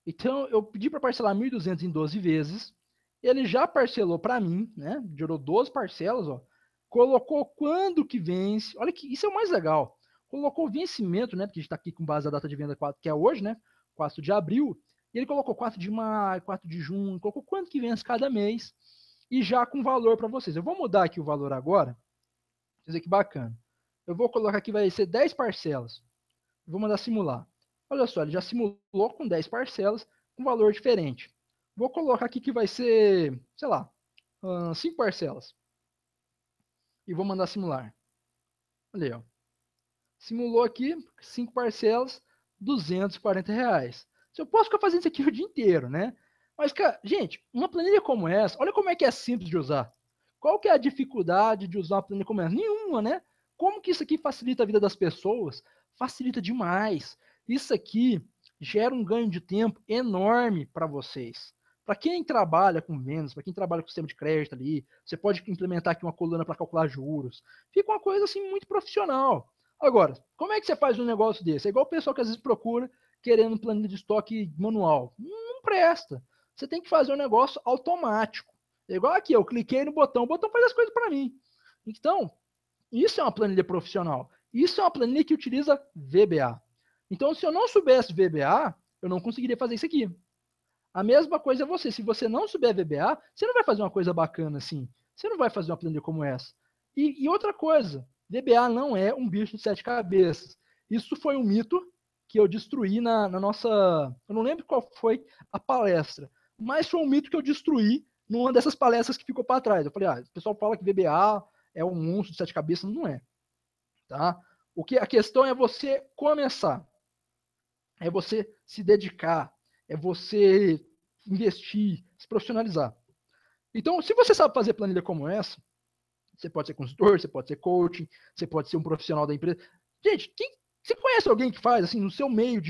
Então, eu pedi para parcelar 1.200 em 12 vezes. Ele já parcelou para mim, né? Gerou 12 parcelas, ó. Colocou quando que vence. Olha que isso é o mais legal. colocou o vencimento, né? Porque a gente está aqui com base da data de venda 4, que é hoje, né? 4 de abril. E ele colocou 4 de maio, 4 de junho, colocou quanto que vence cada mês e já com valor para vocês. Eu vou mudar aqui o valor agora. Vocês ver que bacana. Eu vou colocar aqui, vai ser 10 parcelas. Vou mandar simular. Olha só, ele já simulou com 10 parcelas, com valor diferente. Vou colocar aqui que vai ser, sei lá, 5 parcelas. E vou mandar simular. Olha aí, ó. Simulou aqui, 5 parcelas, R$ 240. Eu posso ficar fazendo isso aqui o dia inteiro, né? Mas, cara, gente, uma planilha como essa, olha como é que é simples de usar. Qual que é a dificuldade de usar uma planilha como essa? Nenhuma, né? Como que isso aqui facilita a vida das pessoas? Facilita demais. Isso aqui gera um ganho de tempo enorme para vocês. Para quem trabalha com vendas, para quem trabalha com sistema de crédito ali, você pode implementar aqui uma coluna para calcular juros. Fica uma coisa assim muito profissional. Agora, como é que você faz um negócio desse? É igual o pessoal que às vezes procura querendo planilha de estoque manual. Não presta. Você tem que fazer um negócio automático. É igual aqui, eu cliquei no botão, o botão faz as coisas para mim. Então, isso é uma planilha profissional. Isso é uma planilha que utiliza VBA. Então, se eu não soubesse VBA, eu não conseguiria fazer isso aqui. A mesma coisa é você. Se você não souber VBA, você não vai fazer uma coisa bacana assim. Você não vai fazer uma planilha como essa. E outra coisa, VBA não é um bicho de 7 cabeças. Isso foi um mito que eu destruí na nossa... Eu não lembro qual foi a palestra, mas foi um mito que eu destruí numa dessas palestras que ficou para trás. Eu falei, o pessoal fala que VBA é um monstro de 7 cabeças. Não é. Tá? A questão é você começar. É você se dedicar. É você investir, se profissionalizar. Então, se você sabe fazer planilha como essa, você pode ser consultor, você pode ser coaching, você pode ser um profissional da empresa. Gente, você conhece alguém que faz, assim, no seu meio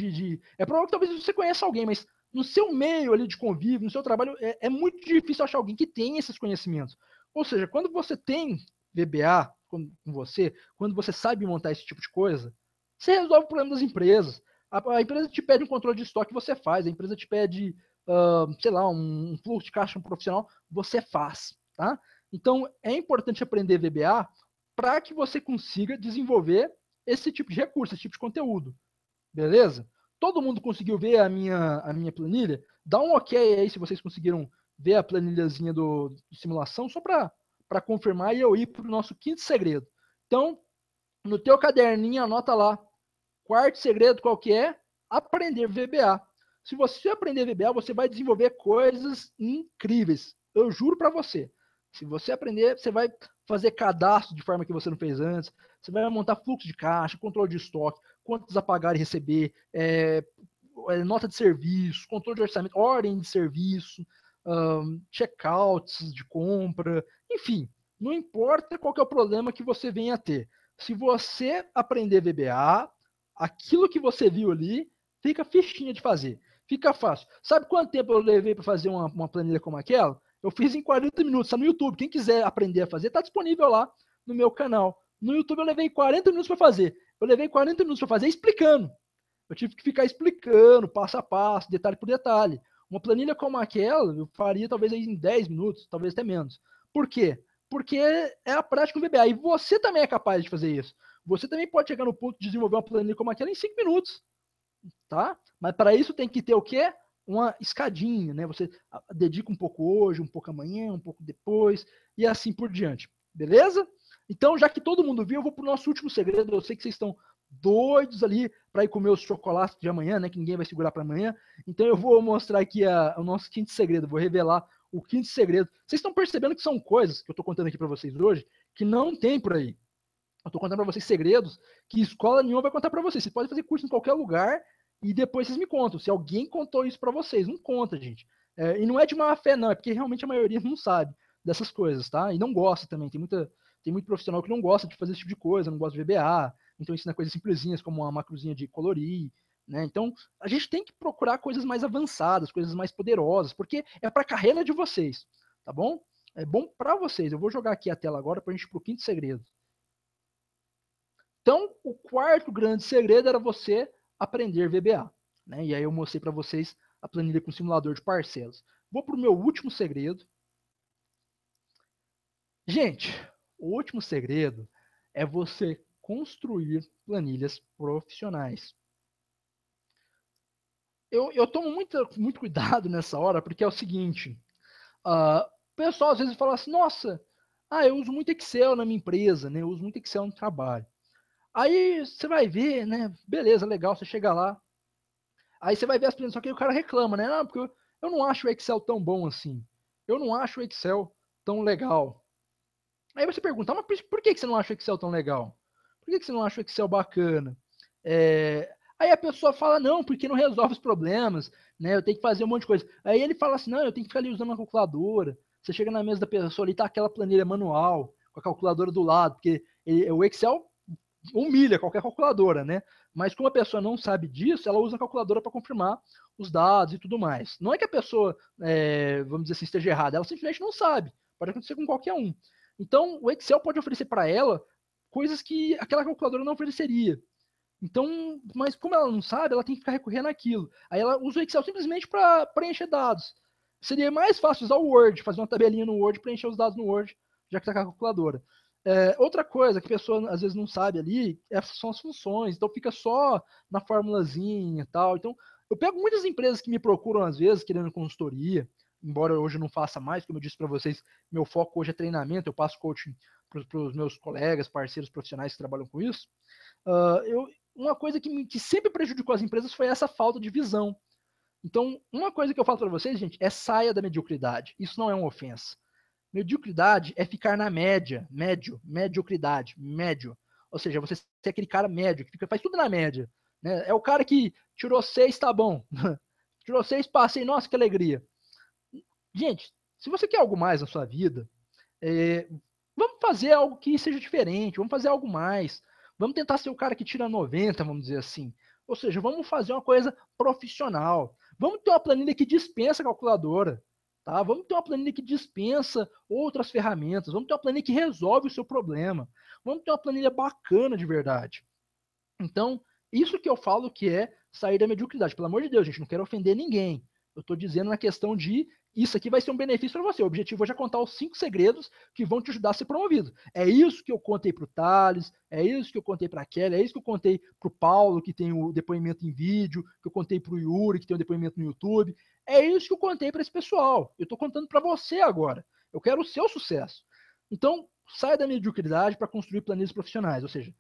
É provável que talvez você conheça alguém, mas no seu meio ali de convívio, no seu trabalho, é muito difícil achar alguém que tenha esses conhecimentos. Ou seja, quando você tem VBA com você, quando você sabe montar esse tipo de coisa, você resolve o problema das empresas. A empresa te pede um controle de estoque, você faz. A empresa te pede, sei lá, um fluxo de caixa profissional, você faz, tá? Então, é importante aprender VBA para que você consiga desenvolver esse tipo de recurso, esse tipo de conteúdo. Beleza? Todo mundo conseguiu ver a minha planilha? Dá um ok aí se vocês conseguiram ver a planilhazinha de simulação, só para confirmar e eu ir para o nosso quinto segredo. Então, no teu caderninho, anota lá. Quarto segredo qual que é? Aprender VBA. Se você aprender VBA, você vai desenvolver coisas incríveis. Eu juro para você. Se você aprender, você vai fazer cadastro de forma que você não fez antes. Você vai montar fluxo de caixa, controle de estoque, quantos a pagar e receber, nota de serviço, controle de orçamento, ordem de serviço, checkouts de compra, enfim, não importa qual que é o problema que você venha a ter. Se você aprender VBA, aquilo que você viu ali fica fichinha de fazer. Fica fácil. Sabe quanto tempo eu levei para fazer uma planilha como aquela? Eu fiz em 40 minutos, está no YouTube. Quem quiser aprender a fazer, está disponível lá no meu canal. No YouTube eu levei 40 minutos para fazer. Eu levei 40 minutos para fazer explicando. Eu tive que ficar explicando, passo a passo, detalhe por detalhe. Uma planilha como aquela, eu faria talvez em 10 minutos, talvez até menos. Por quê? Porque é a prática do VBA. E você também é capaz de fazer isso. Você também pode chegar no ponto de desenvolver uma planilha como aquela em 5 minutos. Tá? Mas para isso tem que ter o quê? Uma escadinha, né? Você dedica um pouco hoje, um pouco amanhã, um pouco depois, e assim por diante. Beleza? Então, já que todo mundo viu, eu vou para o nosso último segredo. Eu sei que vocês estão doidos ali para ir comer os chocolates de amanhã, né? Que ninguém vai segurar para amanhã. Então, eu vou mostrar aqui o nosso quinto segredo. Vou revelar o quinto segredo. Vocês estão percebendo que são coisas que eu estou contando aqui para vocês hoje que não tem por aí. Eu estou contando para vocês segredos que escola nenhuma vai contar para vocês. Vocês podem fazer curso em qualquer lugar e depois vocês me contam. Se alguém contou isso para vocês, não conta, gente. E não é de má fé, não. É porque realmente a maioria não sabe dessas coisas, tá? E não gosta também. Tem muito profissional que não gosta de fazer esse tipo de coisa, não gosta de VBA. Então ensina coisas simplesinhas, como uma macrozinha de colorir, né? Então a gente tem que procurar coisas mais avançadas, coisas mais poderosas, porque é para a carreira de vocês, tá bom? É bom para vocês. Eu vou jogar aqui a tela agora para a gente ir para o quinto segredo. Então, o quarto grande segredo era você aprender VBA. Né? E aí eu mostrei para vocês a planilha com simulador de parcelas. Vou para o meu último segredo. Gente, o último segredo é você construir planilhas profissionais. Eu tomo muito cuidado nessa hora, porque é o seguinte, o pessoal às vezes fala assim, nossa, eu uso muito Excel na minha empresa, né? Eu uso muito Excel no trabalho. Aí você vai ver, né? Beleza, legal, você chega lá. Aí você vai ver as planilhas, só que aí o cara reclama, né? Não, porque eu não acho o Excel tão bom assim. Eu não acho o Excel tão legal. Aí você pergunta, mas por que você não acha o Excel tão legal? Por que você não acha o Excel bacana? Aí a pessoa fala, não, porque não resolve os problemas, né? Eu tenho que fazer um monte de coisa. Aí ele fala assim, não, eu tenho que ficar ali usando uma calculadora. Você chega na mesa da pessoa ali, tá aquela planilha manual, com a calculadora do lado, porque o Excel humilha qualquer calculadora, né? Mas como a pessoa não sabe disso, ela usa a calculadora para confirmar os dados e tudo mais. Não é que a pessoa, vamos dizer assim, esteja errada, ela simplesmente não sabe. Pode acontecer com qualquer um. Então, o Excel pode oferecer para ela coisas que aquela calculadora não ofereceria. Então, mas como ela não sabe, ela tem que ficar recorrendo àquilo. Aí ela usa o Excel simplesmente para preencher dados. Seria mais fácil usar o Word, fazer uma tabelinha no Word, preencher os dados no Word, já que está com a calculadora. Outra coisa que a pessoa às vezes não sabe ali são as funções, então fica só na formulazinha e tal. Então, eu pego muitas empresas que me procuram às vezes querendo consultoria, embora hoje eu não faça mais, como eu disse para vocês, meu foco hoje é treinamento, eu passo coaching para os meus colegas, parceiros profissionais que trabalham com isso. Uma coisa que sempre prejudicou as empresas foi essa falta de visão. Então, uma coisa que eu falo para vocês, gente, é saia da mediocridade. Isso não é uma ofensa. Mediocridade é ficar na média, mediocridade, médio. Ou seja, você ser aquele cara médio, que faz tudo na média. Né? É o cara que tirou 6, tá bom. Tirou 6, passei, nossa, que alegria. Gente, se você quer algo mais na sua vida, vamos fazer algo que seja diferente, vamos fazer algo mais. Vamos tentar ser o cara que tira 90, vamos dizer assim. Ou seja, vamos fazer uma coisa profissional. Vamos ter uma planilha que dispensa a calculadora. Tá? Vamos ter uma planilha que dispensa outras ferramentas. Vamos ter uma planilha que resolve o seu problema. Vamos ter uma planilha bacana de verdade. Então, isso que eu falo que é sair da mediocridade. Pelo amor de Deus, gente, não quero ofender ninguém. Eu estou dizendo na questão de isso aqui vai ser um benefício para você. O objetivo hoje é contar os 5 segredos que vão te ajudar a ser promovido. É isso que eu contei para o Thales, é isso que eu contei para a Kelly, é isso que eu contei para o Paulo, que tem o depoimento em vídeo, que eu contei para o Yuri, que tem o depoimento no YouTube. É isso que eu contei para esse pessoal. Eu estou contando para você agora. Eu quero o seu sucesso. Então, saia da mediocridade para construir planilhas profissionais. Ou seja,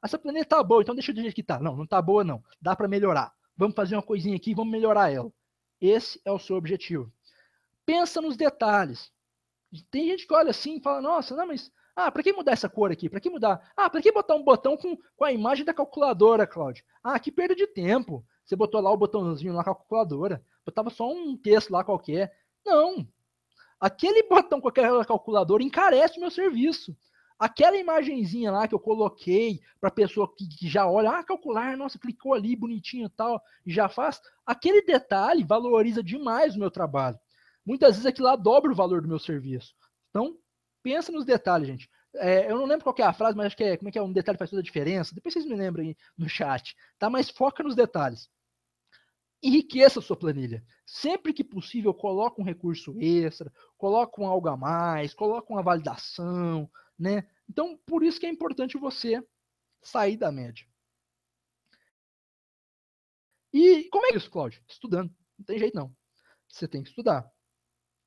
essa planilha tá boa, então deixa do jeito que tá. Não, não tá boa não. Dá para melhorar. Vamos fazer uma coisinha aqui e vamos melhorar ela. Esse é o seu objetivo. Pensa nos detalhes. Tem gente que olha assim e fala, nossa, não, mas para que mudar essa cor aqui? Para que mudar? Para que botar um botão com a imagem da calculadora, Cláudio? Que perda de tempo. Você botou lá o botãozinho na calculadora, botava só um texto lá qualquer. Não. Aquele botão com aquela calculadora encarece o meu serviço. Aquela imagenzinha lá que eu coloquei para a pessoa que já olha, calcular, nossa, clicou ali bonitinho e tal, e já faz. Aquele detalhe valoriza demais o meu trabalho. Muitas vezes aquilo lá dobra o valor do meu serviço. Então, pensa nos detalhes, gente. Eu não lembro qual é a frase, mas acho que como é que é? Um detalhe faz toda a diferença. Depois vocês me lembram aí no chat. Tá? Mas foca nos detalhes. Enriqueça a sua planilha. Sempre que possível, coloque um recurso extra, coloque um algo a mais, coloque uma validação, né? Então, por isso que é importante você sair da média. E como é isso, Cláudio? Estudando. Não tem jeito não. Você tem que estudar.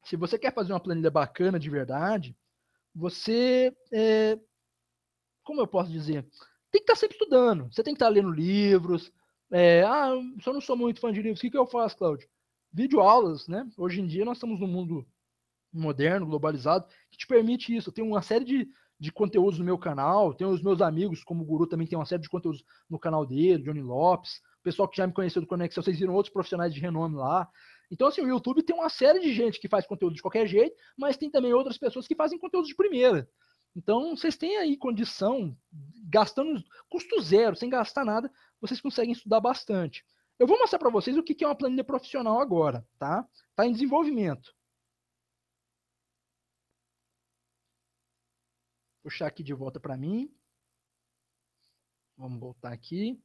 Se você quer fazer uma planilha bacana de verdade, você, como eu posso dizer, tem que estar sempre estudando. Você tem que estar lendo livros. Se eu não sou muito fã de livros, o que eu faço, Cláudio? Videoaulas, né? Hoje em dia nós estamos num mundo moderno, globalizado, que te permite isso. Eu tenho uma série de conteúdos no meu canal, tenho os meus amigos, como o Guru também tem uma série de conteúdos no canal dele, Johnny Lopes, o pessoal que já me conheceu do Conexão, vocês viram outros profissionais de renome lá. Então, assim, o YouTube tem uma série de gente que faz conteúdo de qualquer jeito, mas tem também outras pessoas que fazem conteúdo de primeira. Então, vocês têm aí condição, gastando custo zero, sem gastar nada, vocês conseguem estudar bastante. Eu vou mostrar para vocês o que é uma planilha profissional agora, tá? Tá em desenvolvimento. Puxar aqui de volta para mim. Vamos voltar aqui.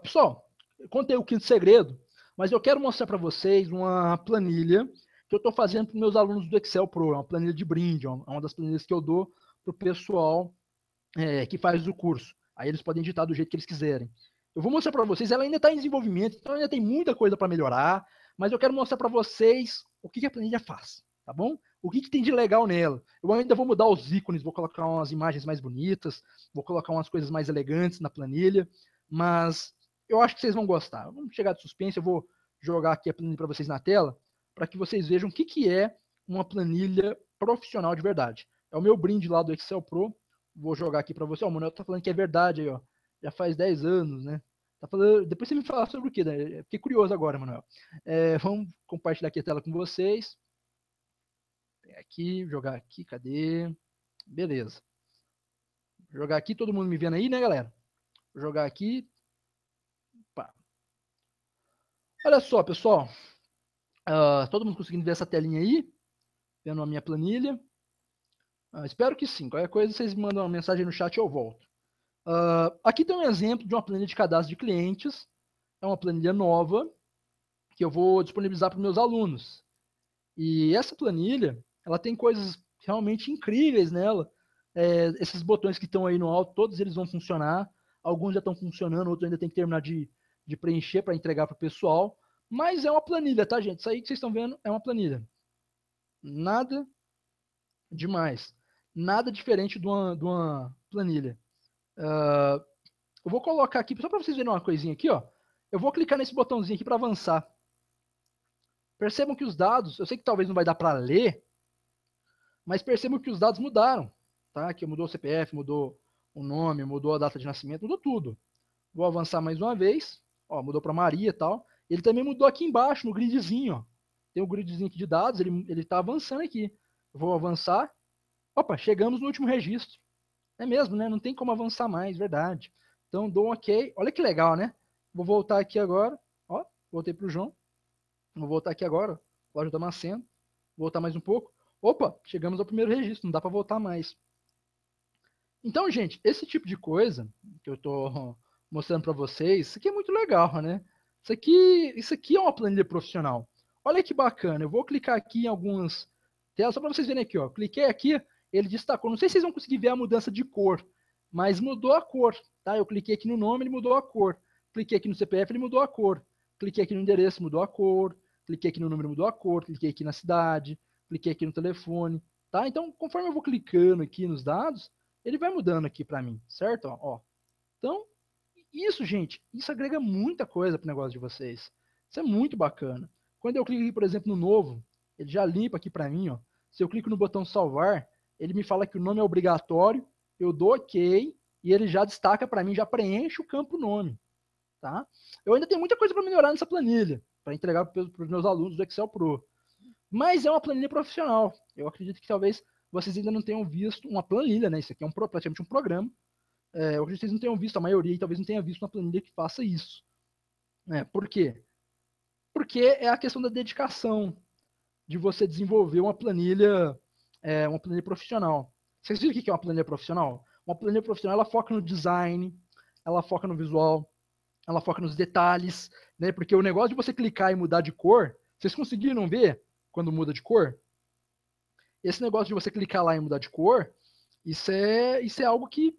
Pessoal, eu contei o quinto segredo, mas eu quero mostrar para vocês uma planilha que eu estou fazendo para os meus alunos do Excel Pro. É uma planilha de brinde, é uma das planilhas que eu dou para o pessoal que faz o curso. Aí eles podem editar do jeito que eles quiserem. Eu vou mostrar para vocês, ela ainda está em desenvolvimento, então ainda tem muita coisa para melhorar, mas eu quero mostrar para vocês o que a planilha faz, tá bom? O que tem de legal nela. Eu ainda vou mudar os ícones, vou colocar umas imagens mais bonitas, vou colocar umas coisas mais elegantes na planilha, mas eu acho que vocês vão gostar. Vamos chegar de suspense, eu vou jogar aqui a planilha para vocês na tela, para que vocês vejam o que é uma planilha profissional de verdade. É o meu brinde lá do Excel Pro. Vou jogar aqui para você. Ó, o Manuel tá falando que é verdade aí, ó. Já faz 10 anos, né? Tá falando... Depois você me fala sobre o que, né? Fiquei curioso agora, Manuel. Vamos compartilhar aqui a tela com vocês. Aqui, jogar aqui, cadê? Beleza. Jogar aqui, todo mundo me vendo aí, né, galera? Vou jogar aqui. Pá. Olha só, pessoal. Todo mundo conseguindo ver essa telinha aí? Vendo a minha planilha? Espero que sim. Qualquer coisa, vocês me mandam uma mensagem no chat e eu volto. Aqui tem um exemplo de uma planilha de cadastro de clientes. É uma planilha nova que eu vou disponibilizar para os meus alunos. E essa planilha, ela tem coisas realmente incríveis nela. Esses botões que estão aí no alto, todos eles vão funcionar. Alguns já estão funcionando, outros ainda tem que terminar de preencher para entregar para o pessoal. Mas é uma planilha, tá, gente? Isso aí que vocês estão vendo é uma planilha. Nada demais. Nada diferente de uma planilha. Eu vou colocar aqui, só para vocês verem uma coisinha aqui, ó. Eu vou clicar nesse botãozinho aqui para avançar. Percebam que os dados, eu sei que talvez não vai dar para ler, mas percebam que os dados mudaram, tá? Que mudou o CPF, mudou o nome, mudou a data de nascimento, mudou tudo. Vou avançar mais uma vez, ó, mudou para Maria e tal. Ele também mudou aqui embaixo, no gridzinho, ó. Tem um gridzinho aqui de dados, ele tá avançando aqui. Eu vou avançar. Opa, chegamos no último registro. É mesmo, né? Não tem como avançar mais, verdade. Então, dou um ok. Olha que legal, né? Vou voltar aqui agora. Ó, voltei pro João. Vou voltar aqui agora. Loja Damasceno. Voltar mais um pouco. Opa, chegamos ao primeiro registro. Não dá para voltar mais. Então, gente, esse tipo de coisa que eu estou mostrando para vocês, isso aqui é muito legal, né? Isso aqui é uma planilha profissional. Olha que bacana. Eu vou clicar aqui em algumas telas, só para vocês verem aqui, ó. Cliquei aqui, ele destacou. Não sei se vocês vão conseguir ver a mudança de cor, mas mudou a cor, tá? Eu cliquei aqui no nome, ele mudou a cor. Cliquei aqui no CPF, ele mudou a cor. Cliquei aqui no endereço, mudou a cor. Cliquei aqui no número, mudou a cor. Cliquei aqui na cidade. Cliquei aqui no telefone, tá? Então, conforme eu vou clicando aqui nos dados, ele vai mudando aqui para mim, certo? Ó. Então, isso, gente, isso agrega muita coisa para o negócio de vocês. Isso é muito bacana. Quando eu clico aqui, por exemplo, no novo, ele já limpa aqui para mim, ó. Se eu clico no botão salvar, ele me fala que o nome é obrigatório, eu dou OK e ele já destaca para mim, já preenche o campo nome, tá? Eu ainda tenho muita coisa para melhorar nessa planilha, para entregar para os meus alunos do Excel Pro. Mas é uma planilha profissional. Eu acredito que talvez vocês ainda não tenham visto uma planilha, né? Isso aqui é praticamente um programa. Eu acredito que vocês não tenham visto, a maioria, e talvez não tenha visto uma planilha que faça isso. Por quê? Porque é a questão da dedicação de você desenvolver uma planilha profissional. Vocês viram o que é uma planilha profissional? Uma planilha profissional, ela foca no design, ela foca no visual, ela foca nos detalhes, né? Porque o negócio de você clicar e mudar de cor, vocês conseguiram ver quando muda de cor? Esse negócio de você clicar lá e mudar de cor, isso é algo que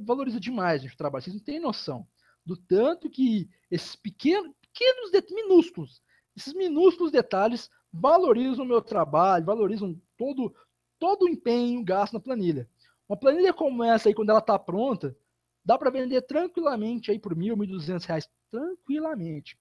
valoriza demais o trabalho. Vocês não têm noção do tanto que esses pequenos minúsculos, esses minúsculos detalhes valorizam o meu trabalho, valorizam todo o empenho gasto na planilha. Uma planilha como essa aí, quando ela está pronta, dá para vender tranquilamente aí por R$ 1.000, R$ 1.200, tranquilamente.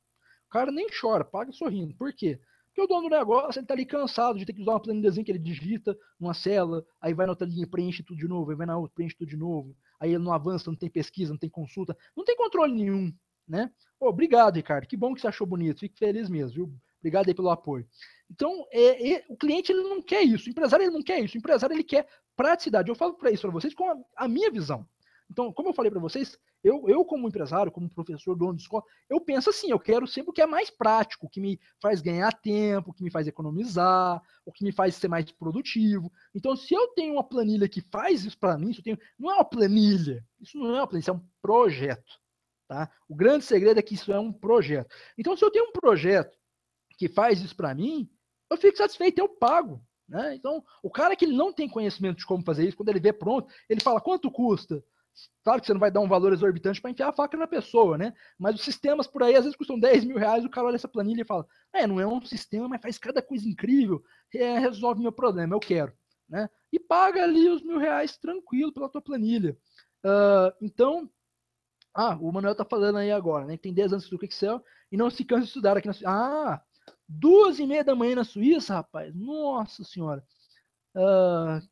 O cara nem chora, paga sorrindo. Por quê? Porque o dono do negócio, ele tá ali cansado de ter que usar uma planilhazinha que ele digita numa célula, aí vai na outra linha, preenche tudo de novo, aí vai na outra, preenche tudo de novo, aí ele não avança, não tem pesquisa, não tem consulta, não tem controle nenhum, né? Obrigado, Ricardo, que bom que você achou bonito, fico feliz mesmo, viu? Obrigado aí pelo apoio. Então, o cliente, ele não quer isso, o empresário, ele não quer isso, o empresário, ele quer praticidade. Eu falo para isso para vocês com a minha visão. Então, como eu falei para vocês, eu como empresário, como professor, dono de escola, eu penso assim, eu quero sempre o que é mais prático, o que me faz ganhar tempo, o que me faz economizar, o que me faz ser mais produtivo. Então, se eu tenho uma planilha que faz isso para mim, não é uma planilha, isso não é uma planilha, isso é um projeto. Tá? O grande segredo é que isso é um projeto. Então, se eu tenho um projeto que faz isso para mim, eu fico satisfeito, eu pago. né? Então, o cara que ele não tem conhecimento de como fazer isso, quando ele vê pronto, ele fala, quanto custa? Claro que você não vai dar um valor exorbitante para enfiar a faca na pessoa, né? Mas os sistemas por aí às vezes custam 10 mil reais, o cara olha essa planilha e fala, não é um sistema, mas faz cada coisa incrível, resolve meu problema, eu quero, né? E paga ali os R$ 1.000 tranquilo pela tua planilha. Então, o Manuel tá falando aí agora, né? Tem 10 anos do Excel e não se cansa de estudar aqui na Suíça. 2h30 da manhã na Suíça, rapaz? Nossa senhora.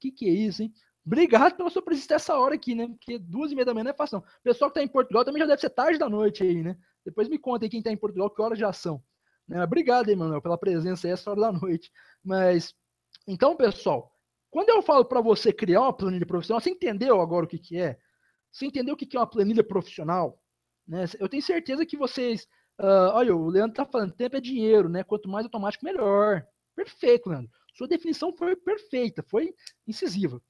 Que é isso, hein? Obrigado pela sua presença essa hora aqui, né? Porque 2h30 da manhã não é fácil, não. O pessoal que tá em Portugal também já deve ser tarde da noite aí, né? Depois me conta aí quem tá em Portugal, que horas já são. Né? Obrigado, hein, Manuel, pela presença aí essa hora da noite. Mas, então, pessoal, quando eu falo para você criar uma planilha profissional, você entendeu agora o que é? Você entendeu o que é uma planilha profissional? Né? Eu tenho certeza que vocês. Olha, o Leandro está falando, tempo é dinheiro, né? Quanto mais automático, melhor. Perfeito, Leandro. Sua definição foi perfeita, foi incisiva.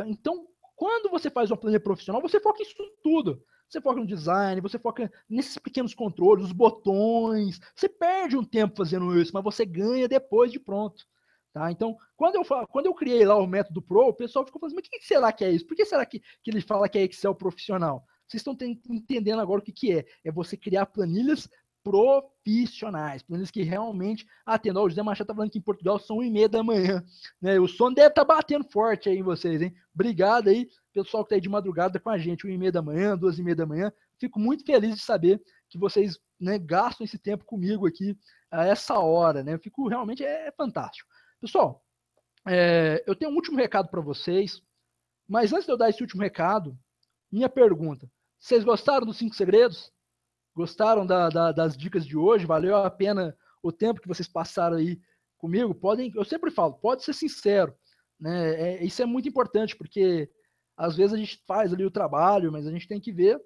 Então, quando você faz uma planilha profissional, você foca em isso tudo. Você foca no design, você foca nesses pequenos controles, os botões. Você perde um tempo fazendo isso, mas você ganha depois de pronto. Tá? Então, quando eu criei lá o método Pro, o pessoal ficou falando, mas o que será que é isso? Por que será que ele fala que é Excel profissional? Vocês estão entendendo agora o que é. É você criar planilhas profissionais, planilhas que realmente atendam. O José Machado está falando que em Portugal são 1h30 da manhã. Né? O sono deve estar batendo forte aí em vocês, hein? Obrigado aí, pessoal que está aí de madrugada com a gente, 1h30 da manhã, 2h30 da manhã. Fico muito feliz de saber que vocês, né, gastam esse tempo comigo aqui a essa hora. Né? Eu fico realmente fantástico. Pessoal, eu tenho um último recado para vocês, mas antes de eu dar esse último recado, minha pergunta: vocês gostaram dos 5 segredos? Gostaram das dicas de hoje? Valeu a pena o tempo que vocês passaram aí comigo? Eu sempre falo, pode ser sincero, né? Isso é muito importante, porque às vezes a gente faz ali o trabalho, mas a gente tem que ver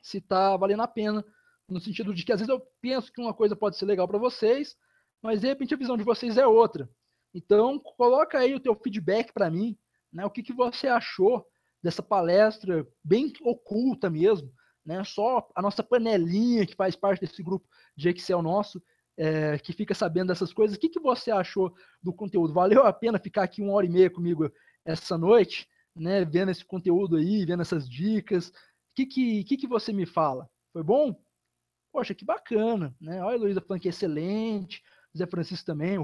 se está valendo a pena, no sentido de que às vezes eu penso que uma coisa pode ser legal para vocês, mas de repente a visão de vocês é outra. Então, coloca aí o teu feedback para mim, né? O que você achou dessa palestra bem oculta mesmo, né? Só a nossa panelinha que faz parte desse grupo de Excel nosso, que fica sabendo dessas coisas. O que você achou do conteúdo? Valeu a pena ficar aqui 1h30 comigo essa noite, né? Vendo esse conteúdo aí, vendo essas dicas. O que você me fala? Foi bom? Poxa, que bacana, né? Olha a Heloísa falando que é excelente, o Zé Francisco também, o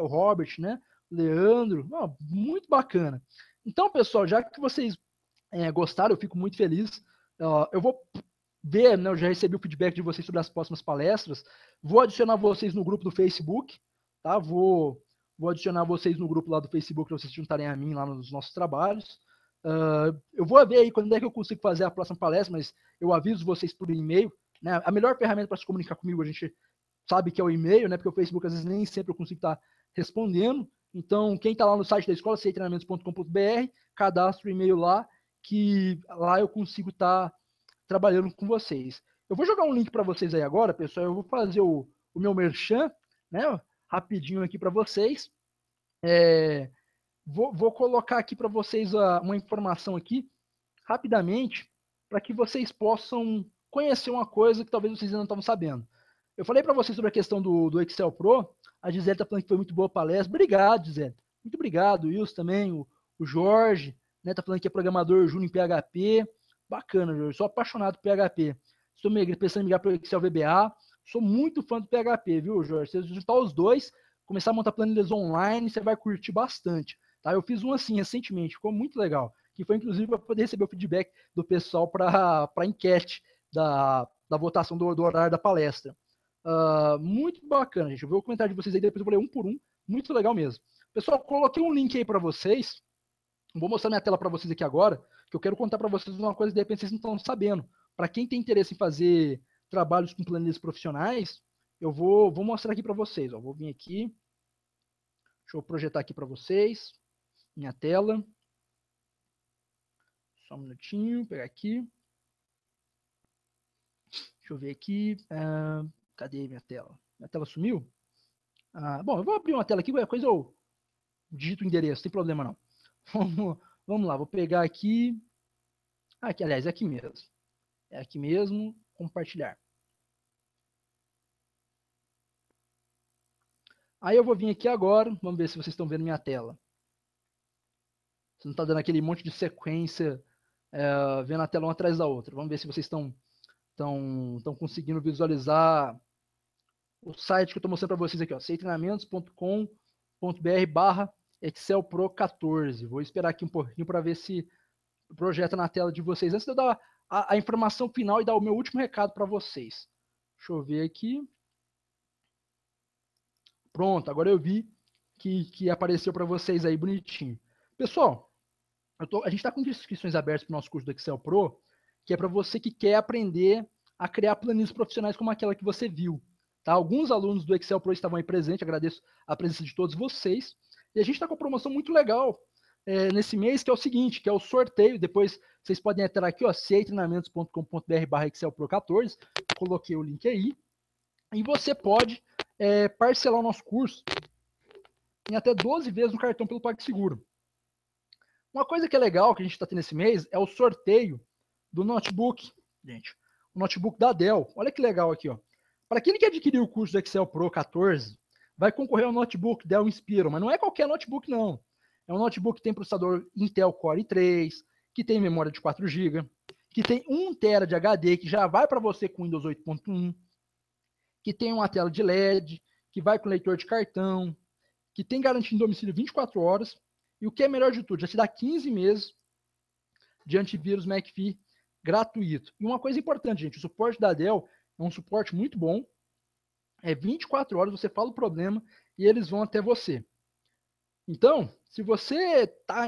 Robert, né? O Leandro, muito bacana. Então, pessoal, já que vocês gostaram, eu fico muito feliz. Eu vou ver, né? Eu já recebi o feedback de vocês sobre as próximas palestras. Vou adicionar vocês no grupo do Facebook, tá? Vou adicionar vocês no grupo lá do Facebook para vocês se juntarem a mim lá nos nossos trabalhos. Eu vou ver aí quando é que eu consigo fazer a próxima palestra, mas eu aviso vocês por e-mail. Né? A melhor ferramenta para se comunicar comigo, a gente sabe que é o e-mail, né? Porque o Facebook às vezes nem sempre eu consigo estar respondendo. Então, quem está lá no site da escola, ctreinamentos.com.br, cadastra o e-mail lá, que lá eu consigo estar trabalhando com vocês. Eu vou jogar um link para vocês aí agora, pessoal. Eu vou fazer o meu merchan, né? Rapidinho aqui para vocês. Vou colocar aqui para vocês uma informação aqui, rapidamente, para que vocês possam conhecer uma coisa que talvez vocês ainda não estavam sabendo. Eu falei para vocês sobre a questão do Excel Pro. A Gisele está falando que foi muito boa a palestra. Obrigado, Gisele. Muito obrigado. O Wilson também, o Jorge, né, tá falando que é programador júnior em PHP. Bacana, Jorge. Sou apaixonado por PHP. Estou pensando em migrar para o Excel VBA. Sou muito fã do PHP, viu, Jorge? Se você juntar os dois, começar a montar planilhas online, você vai curtir bastante. Tá? Eu fiz um assim recentemente, ficou muito legal. Que foi inclusive para poder receber o feedback do pessoal para a enquete da votação do horário da palestra. Muito bacana, gente. Eu vou ver o comentário de vocês aí, depois eu vou ler um por um. Muito legal mesmo. Pessoal, coloquei um link aí para vocês. Vou mostrar minha tela para vocês aqui agora, que eu quero contar para vocês uma coisa que de repente vocês não estão sabendo. Para quem tem interesse em fazer trabalhos com planilhas profissionais, eu vou mostrar aqui para vocês. Ó. Vou vir aqui. Deixa eu projetar aqui para vocês. Minha tela. Só um minutinho, pegar aqui. Deixa eu ver aqui. Cadê minha tela? Minha tela sumiu? Bom, eu vou abrir uma tela aqui, qualquer coisa eu digito o endereço, não tem problema não. Vamos lá, vou pegar aqui. Aqui, aliás, é aqui mesmo. É aqui mesmo, compartilhar. Aí eu vou vir aqui agora, vamos ver se vocês estão vendo minha tela. Se não está dando aquele monte de sequência, vendo a tela uma atrás da outra. Vamos ver se vocês estão conseguindo visualizar o site que eu estou mostrando para vocês aqui, ó, ctreinamentos.com.br/Excel Pro 14. Vou esperar aqui um pouquinho para ver se projeta na tela de vocês, antes de eu dar a informação final e dar o meu último recado para vocês. Deixa eu ver aqui. Pronto, agora eu vi que apareceu para vocês aí bonitinho. Pessoal, a gente está com inscrições abertas para o nosso curso do Excel Pro, que é para você que quer aprender a criar planilhas profissionais como aquela que você viu. Tá? Alguns alunos do Excel Pro estavam aí presentes, agradeço a presença de todos vocês. E a gente está com uma promoção muito legal nesse mês, que é o seguinte, que é o sorteio. Depois vocês podem entrar aqui, ó, ctreinamentos.com.br/Excel Pro 14. Coloquei o link aí. E você pode parcelar o nosso curso em até 12 vezes no cartão pelo PagSeguro. Uma coisa que é legal que a gente está tendo esse mês é o sorteio do notebook, gente. O notebook da Dell. Olha que legal aqui, ó. Para aquele que adquiriu o curso do Excel Pro 14, vai concorrer ao notebook Dell Inspiron, mas não é qualquer notebook, não. É um notebook que tem processador Intel Core i3, que tem memória de 4 GB, que tem 1 TB de HD, que já vai para você com Windows 8.1, que tem uma tela de LED, que vai com leitor de cartão, que tem garantia em domicílio 24 horas, e o que é melhor de tudo, já te dá 15 meses de antivírus McAfee gratuito. E uma coisa importante, gente, o suporte da Dell é um suporte muito bom, é 24 horas, você fala o problema e eles vão até você. Então, se você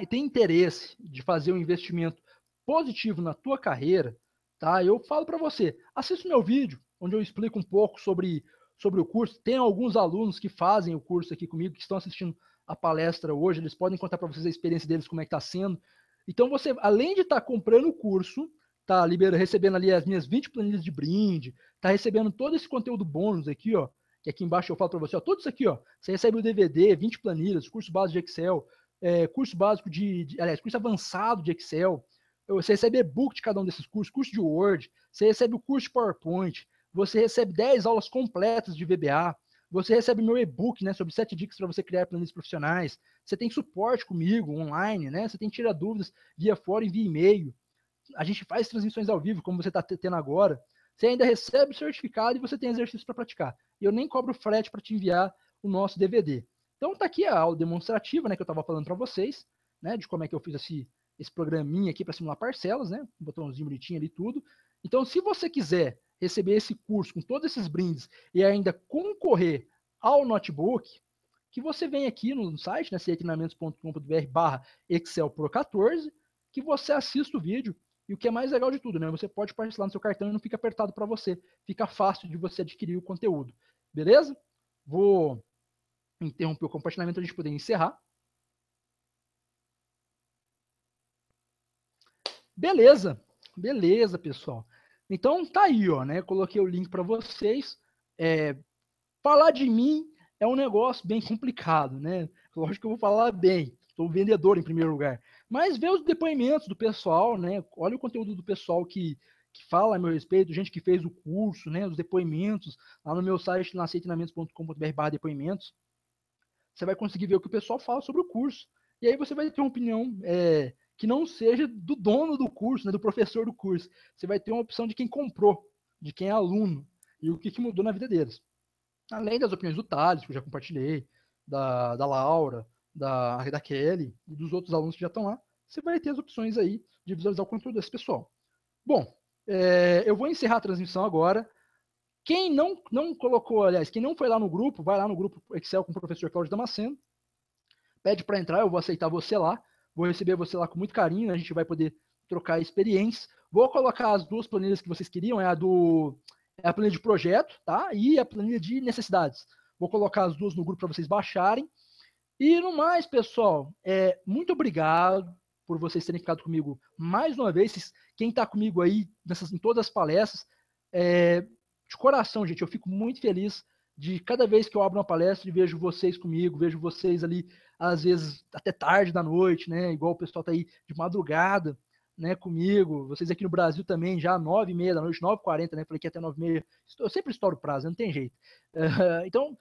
tem interesse de fazer um investimento positivo na tua carreira, tá? Eu falo para você, assista o meu vídeo, onde eu explico um pouco sobre o curso. Tem alguns alunos que fazem o curso aqui comigo, que estão assistindo a palestra hoje, eles podem contar para vocês a experiência deles, como é que está sendo. Então, você, além de estar comprando o curso, tá recebendo ali as minhas 20 planilhas de brinde, tá recebendo todo esse conteúdo bônus aqui, ó, que aqui embaixo eu falo para você, ó, tudo isso aqui, ó, você recebe o DVD, 20 planilhas, curso básico de Excel, curso básico aliás, curso avançado de Excel, você recebe e-book de cada um desses cursos, curso de Word, você recebe o curso de PowerPoint, você recebe 10 aulas completas de VBA, você recebe meu e-book, né, sobre 7 dicas para você criar planilhas profissionais, você tem suporte comigo online, né, você tem que tirar dúvidas via fórum e via e-mail, a gente faz transmissões ao vivo, como você está tendo agora, você ainda recebe o certificado e você tem exercício para praticar. E eu nem cobro frete para te enviar o nosso DVD. Então tá aqui a aula demonstrativa, né, que eu estava falando para vocês, né, de como é que eu fiz esse programinha aqui para simular parcelas, né, um botãozinho bonitinho ali tudo. Então, se você quiser receber esse curso com todos esses brindes e ainda concorrer ao notebook, que você vem aqui no site, né, treinamentos.com.br/Excel Pro 14, que você assista o vídeo. E o que é mais legal de tudo, né? Você pode parcelar no seu cartão e não fica apertado para você. Fica fácil de você adquirir o conteúdo. Beleza? Vou interromper o compartilhamento para a gente poder encerrar. Beleza. Beleza, pessoal. Então tá aí, ó, né? Coloquei o link para vocês. Falar de mim é um negócio bem complicado, né? Lógico que eu vou falar bem. Sou vendedor em primeiro lugar. Mas vê os depoimentos do pessoal, né? Olha o conteúdo do pessoal que fala a meu respeito, gente que fez o curso, né? Os depoimentos, lá no meu site, na treinamentos.com.br/depoimentos. Você vai conseguir ver o que o pessoal fala sobre o curso. E aí você vai ter uma opinião que não seja do dono do curso, né? Do professor do curso. Você vai ter uma opção de quem comprou, de quem é aluno, e o que mudou na vida deles. Além das opiniões do Thales, que eu já compartilhei, da Laura, da Kelly e dos outros alunos que já estão lá, você vai ter as opções aí de visualizar o conteúdo desse pessoal. Bom, eu vou encerrar a transmissão agora. Quem não colocou, aliás, quem não foi lá no grupo, vai lá no grupo Excel com o professor Cláudio Damasceno, pede para entrar, eu vou aceitar você lá, vou receber você lá com muito carinho, a gente vai poder trocar experiências. Vou colocar as duas planilhas que vocês queriam, é a planilha de projeto, tá? E a planilha de necessidades. Vou colocar as duas no grupo para vocês baixarem. E no mais, pessoal, muito obrigado por vocês terem ficado comigo mais uma vez. Quem está comigo aí em todas as palestras, de coração, gente, eu fico muito feliz de cada vez que eu abro uma palestra e vejo vocês comigo, vejo vocês ali, às vezes, até tarde da noite, né? Igual o pessoal tá aí de madrugada, né, comigo. Vocês aqui no Brasil também, já 9h30 da noite, 9h40, né? Falei que até 9h30. Eu sempre estouro o prazo, não tem jeito. Então,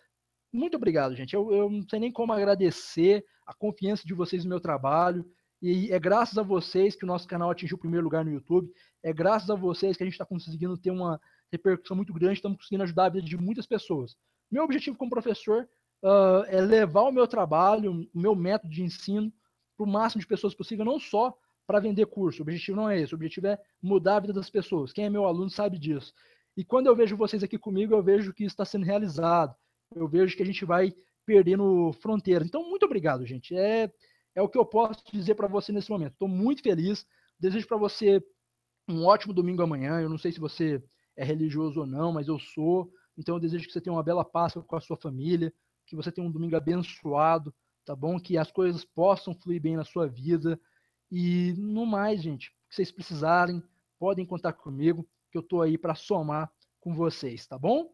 Muito obrigado, gente. Eu não sei nem como agradecer a confiança de vocês no meu trabalho. E é graças a vocês que o nosso canal atingiu o primeiro lugar no YouTube. É graças a vocês que a gente está conseguindo ter uma repercussão muito grande, estamos conseguindo ajudar a vida de muitas pessoas. Meu objetivo como professor é levar o meu trabalho, o meu método de ensino para o máximo de pessoas possível, não só para vender curso. O objetivo não é esse. O objetivo é mudar a vida das pessoas. Quem é meu aluno sabe disso. E quando eu vejo vocês aqui comigo, eu vejo que isso está sendo realizado. Eu vejo que a gente vai perdendo fronteiras. Então, muito obrigado, gente. É o que eu posso dizer para você nesse momento. Estou muito feliz. Desejo para você um ótimo domingo amanhã. Eu não sei se você é religioso ou não, mas eu sou. Então, eu desejo que você tenha uma bela Páscoa com a sua família, que você tenha um domingo abençoado, tá bom? Que as coisas possam fluir bem na sua vida. E no mais, gente, se vocês precisarem, podem contar comigo, que eu estou aí para somar com vocês, tá bom?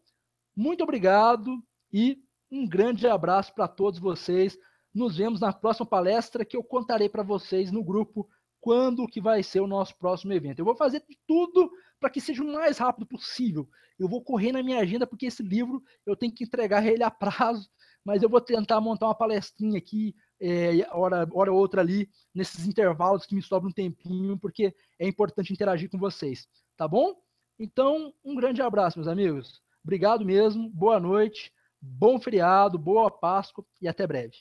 Muito obrigado e um grande abraço para todos vocês. Nos vemos na próxima palestra que eu contarei para vocês no grupo quando que vai ser o nosso próximo evento. Eu vou fazer de tudo para que seja o mais rápido possível. Eu vou correr na minha agenda porque esse livro eu tenho que entregar ele a prazo, mas eu vou tentar montar uma palestrinha aqui, hora ou outra ali, nesses intervalos que me sobra um tempinho, porque é importante interagir com vocês, tá bom? Então, um grande abraço, meus amigos. Obrigado mesmo, boa noite, bom feriado, boa Páscoa e até breve.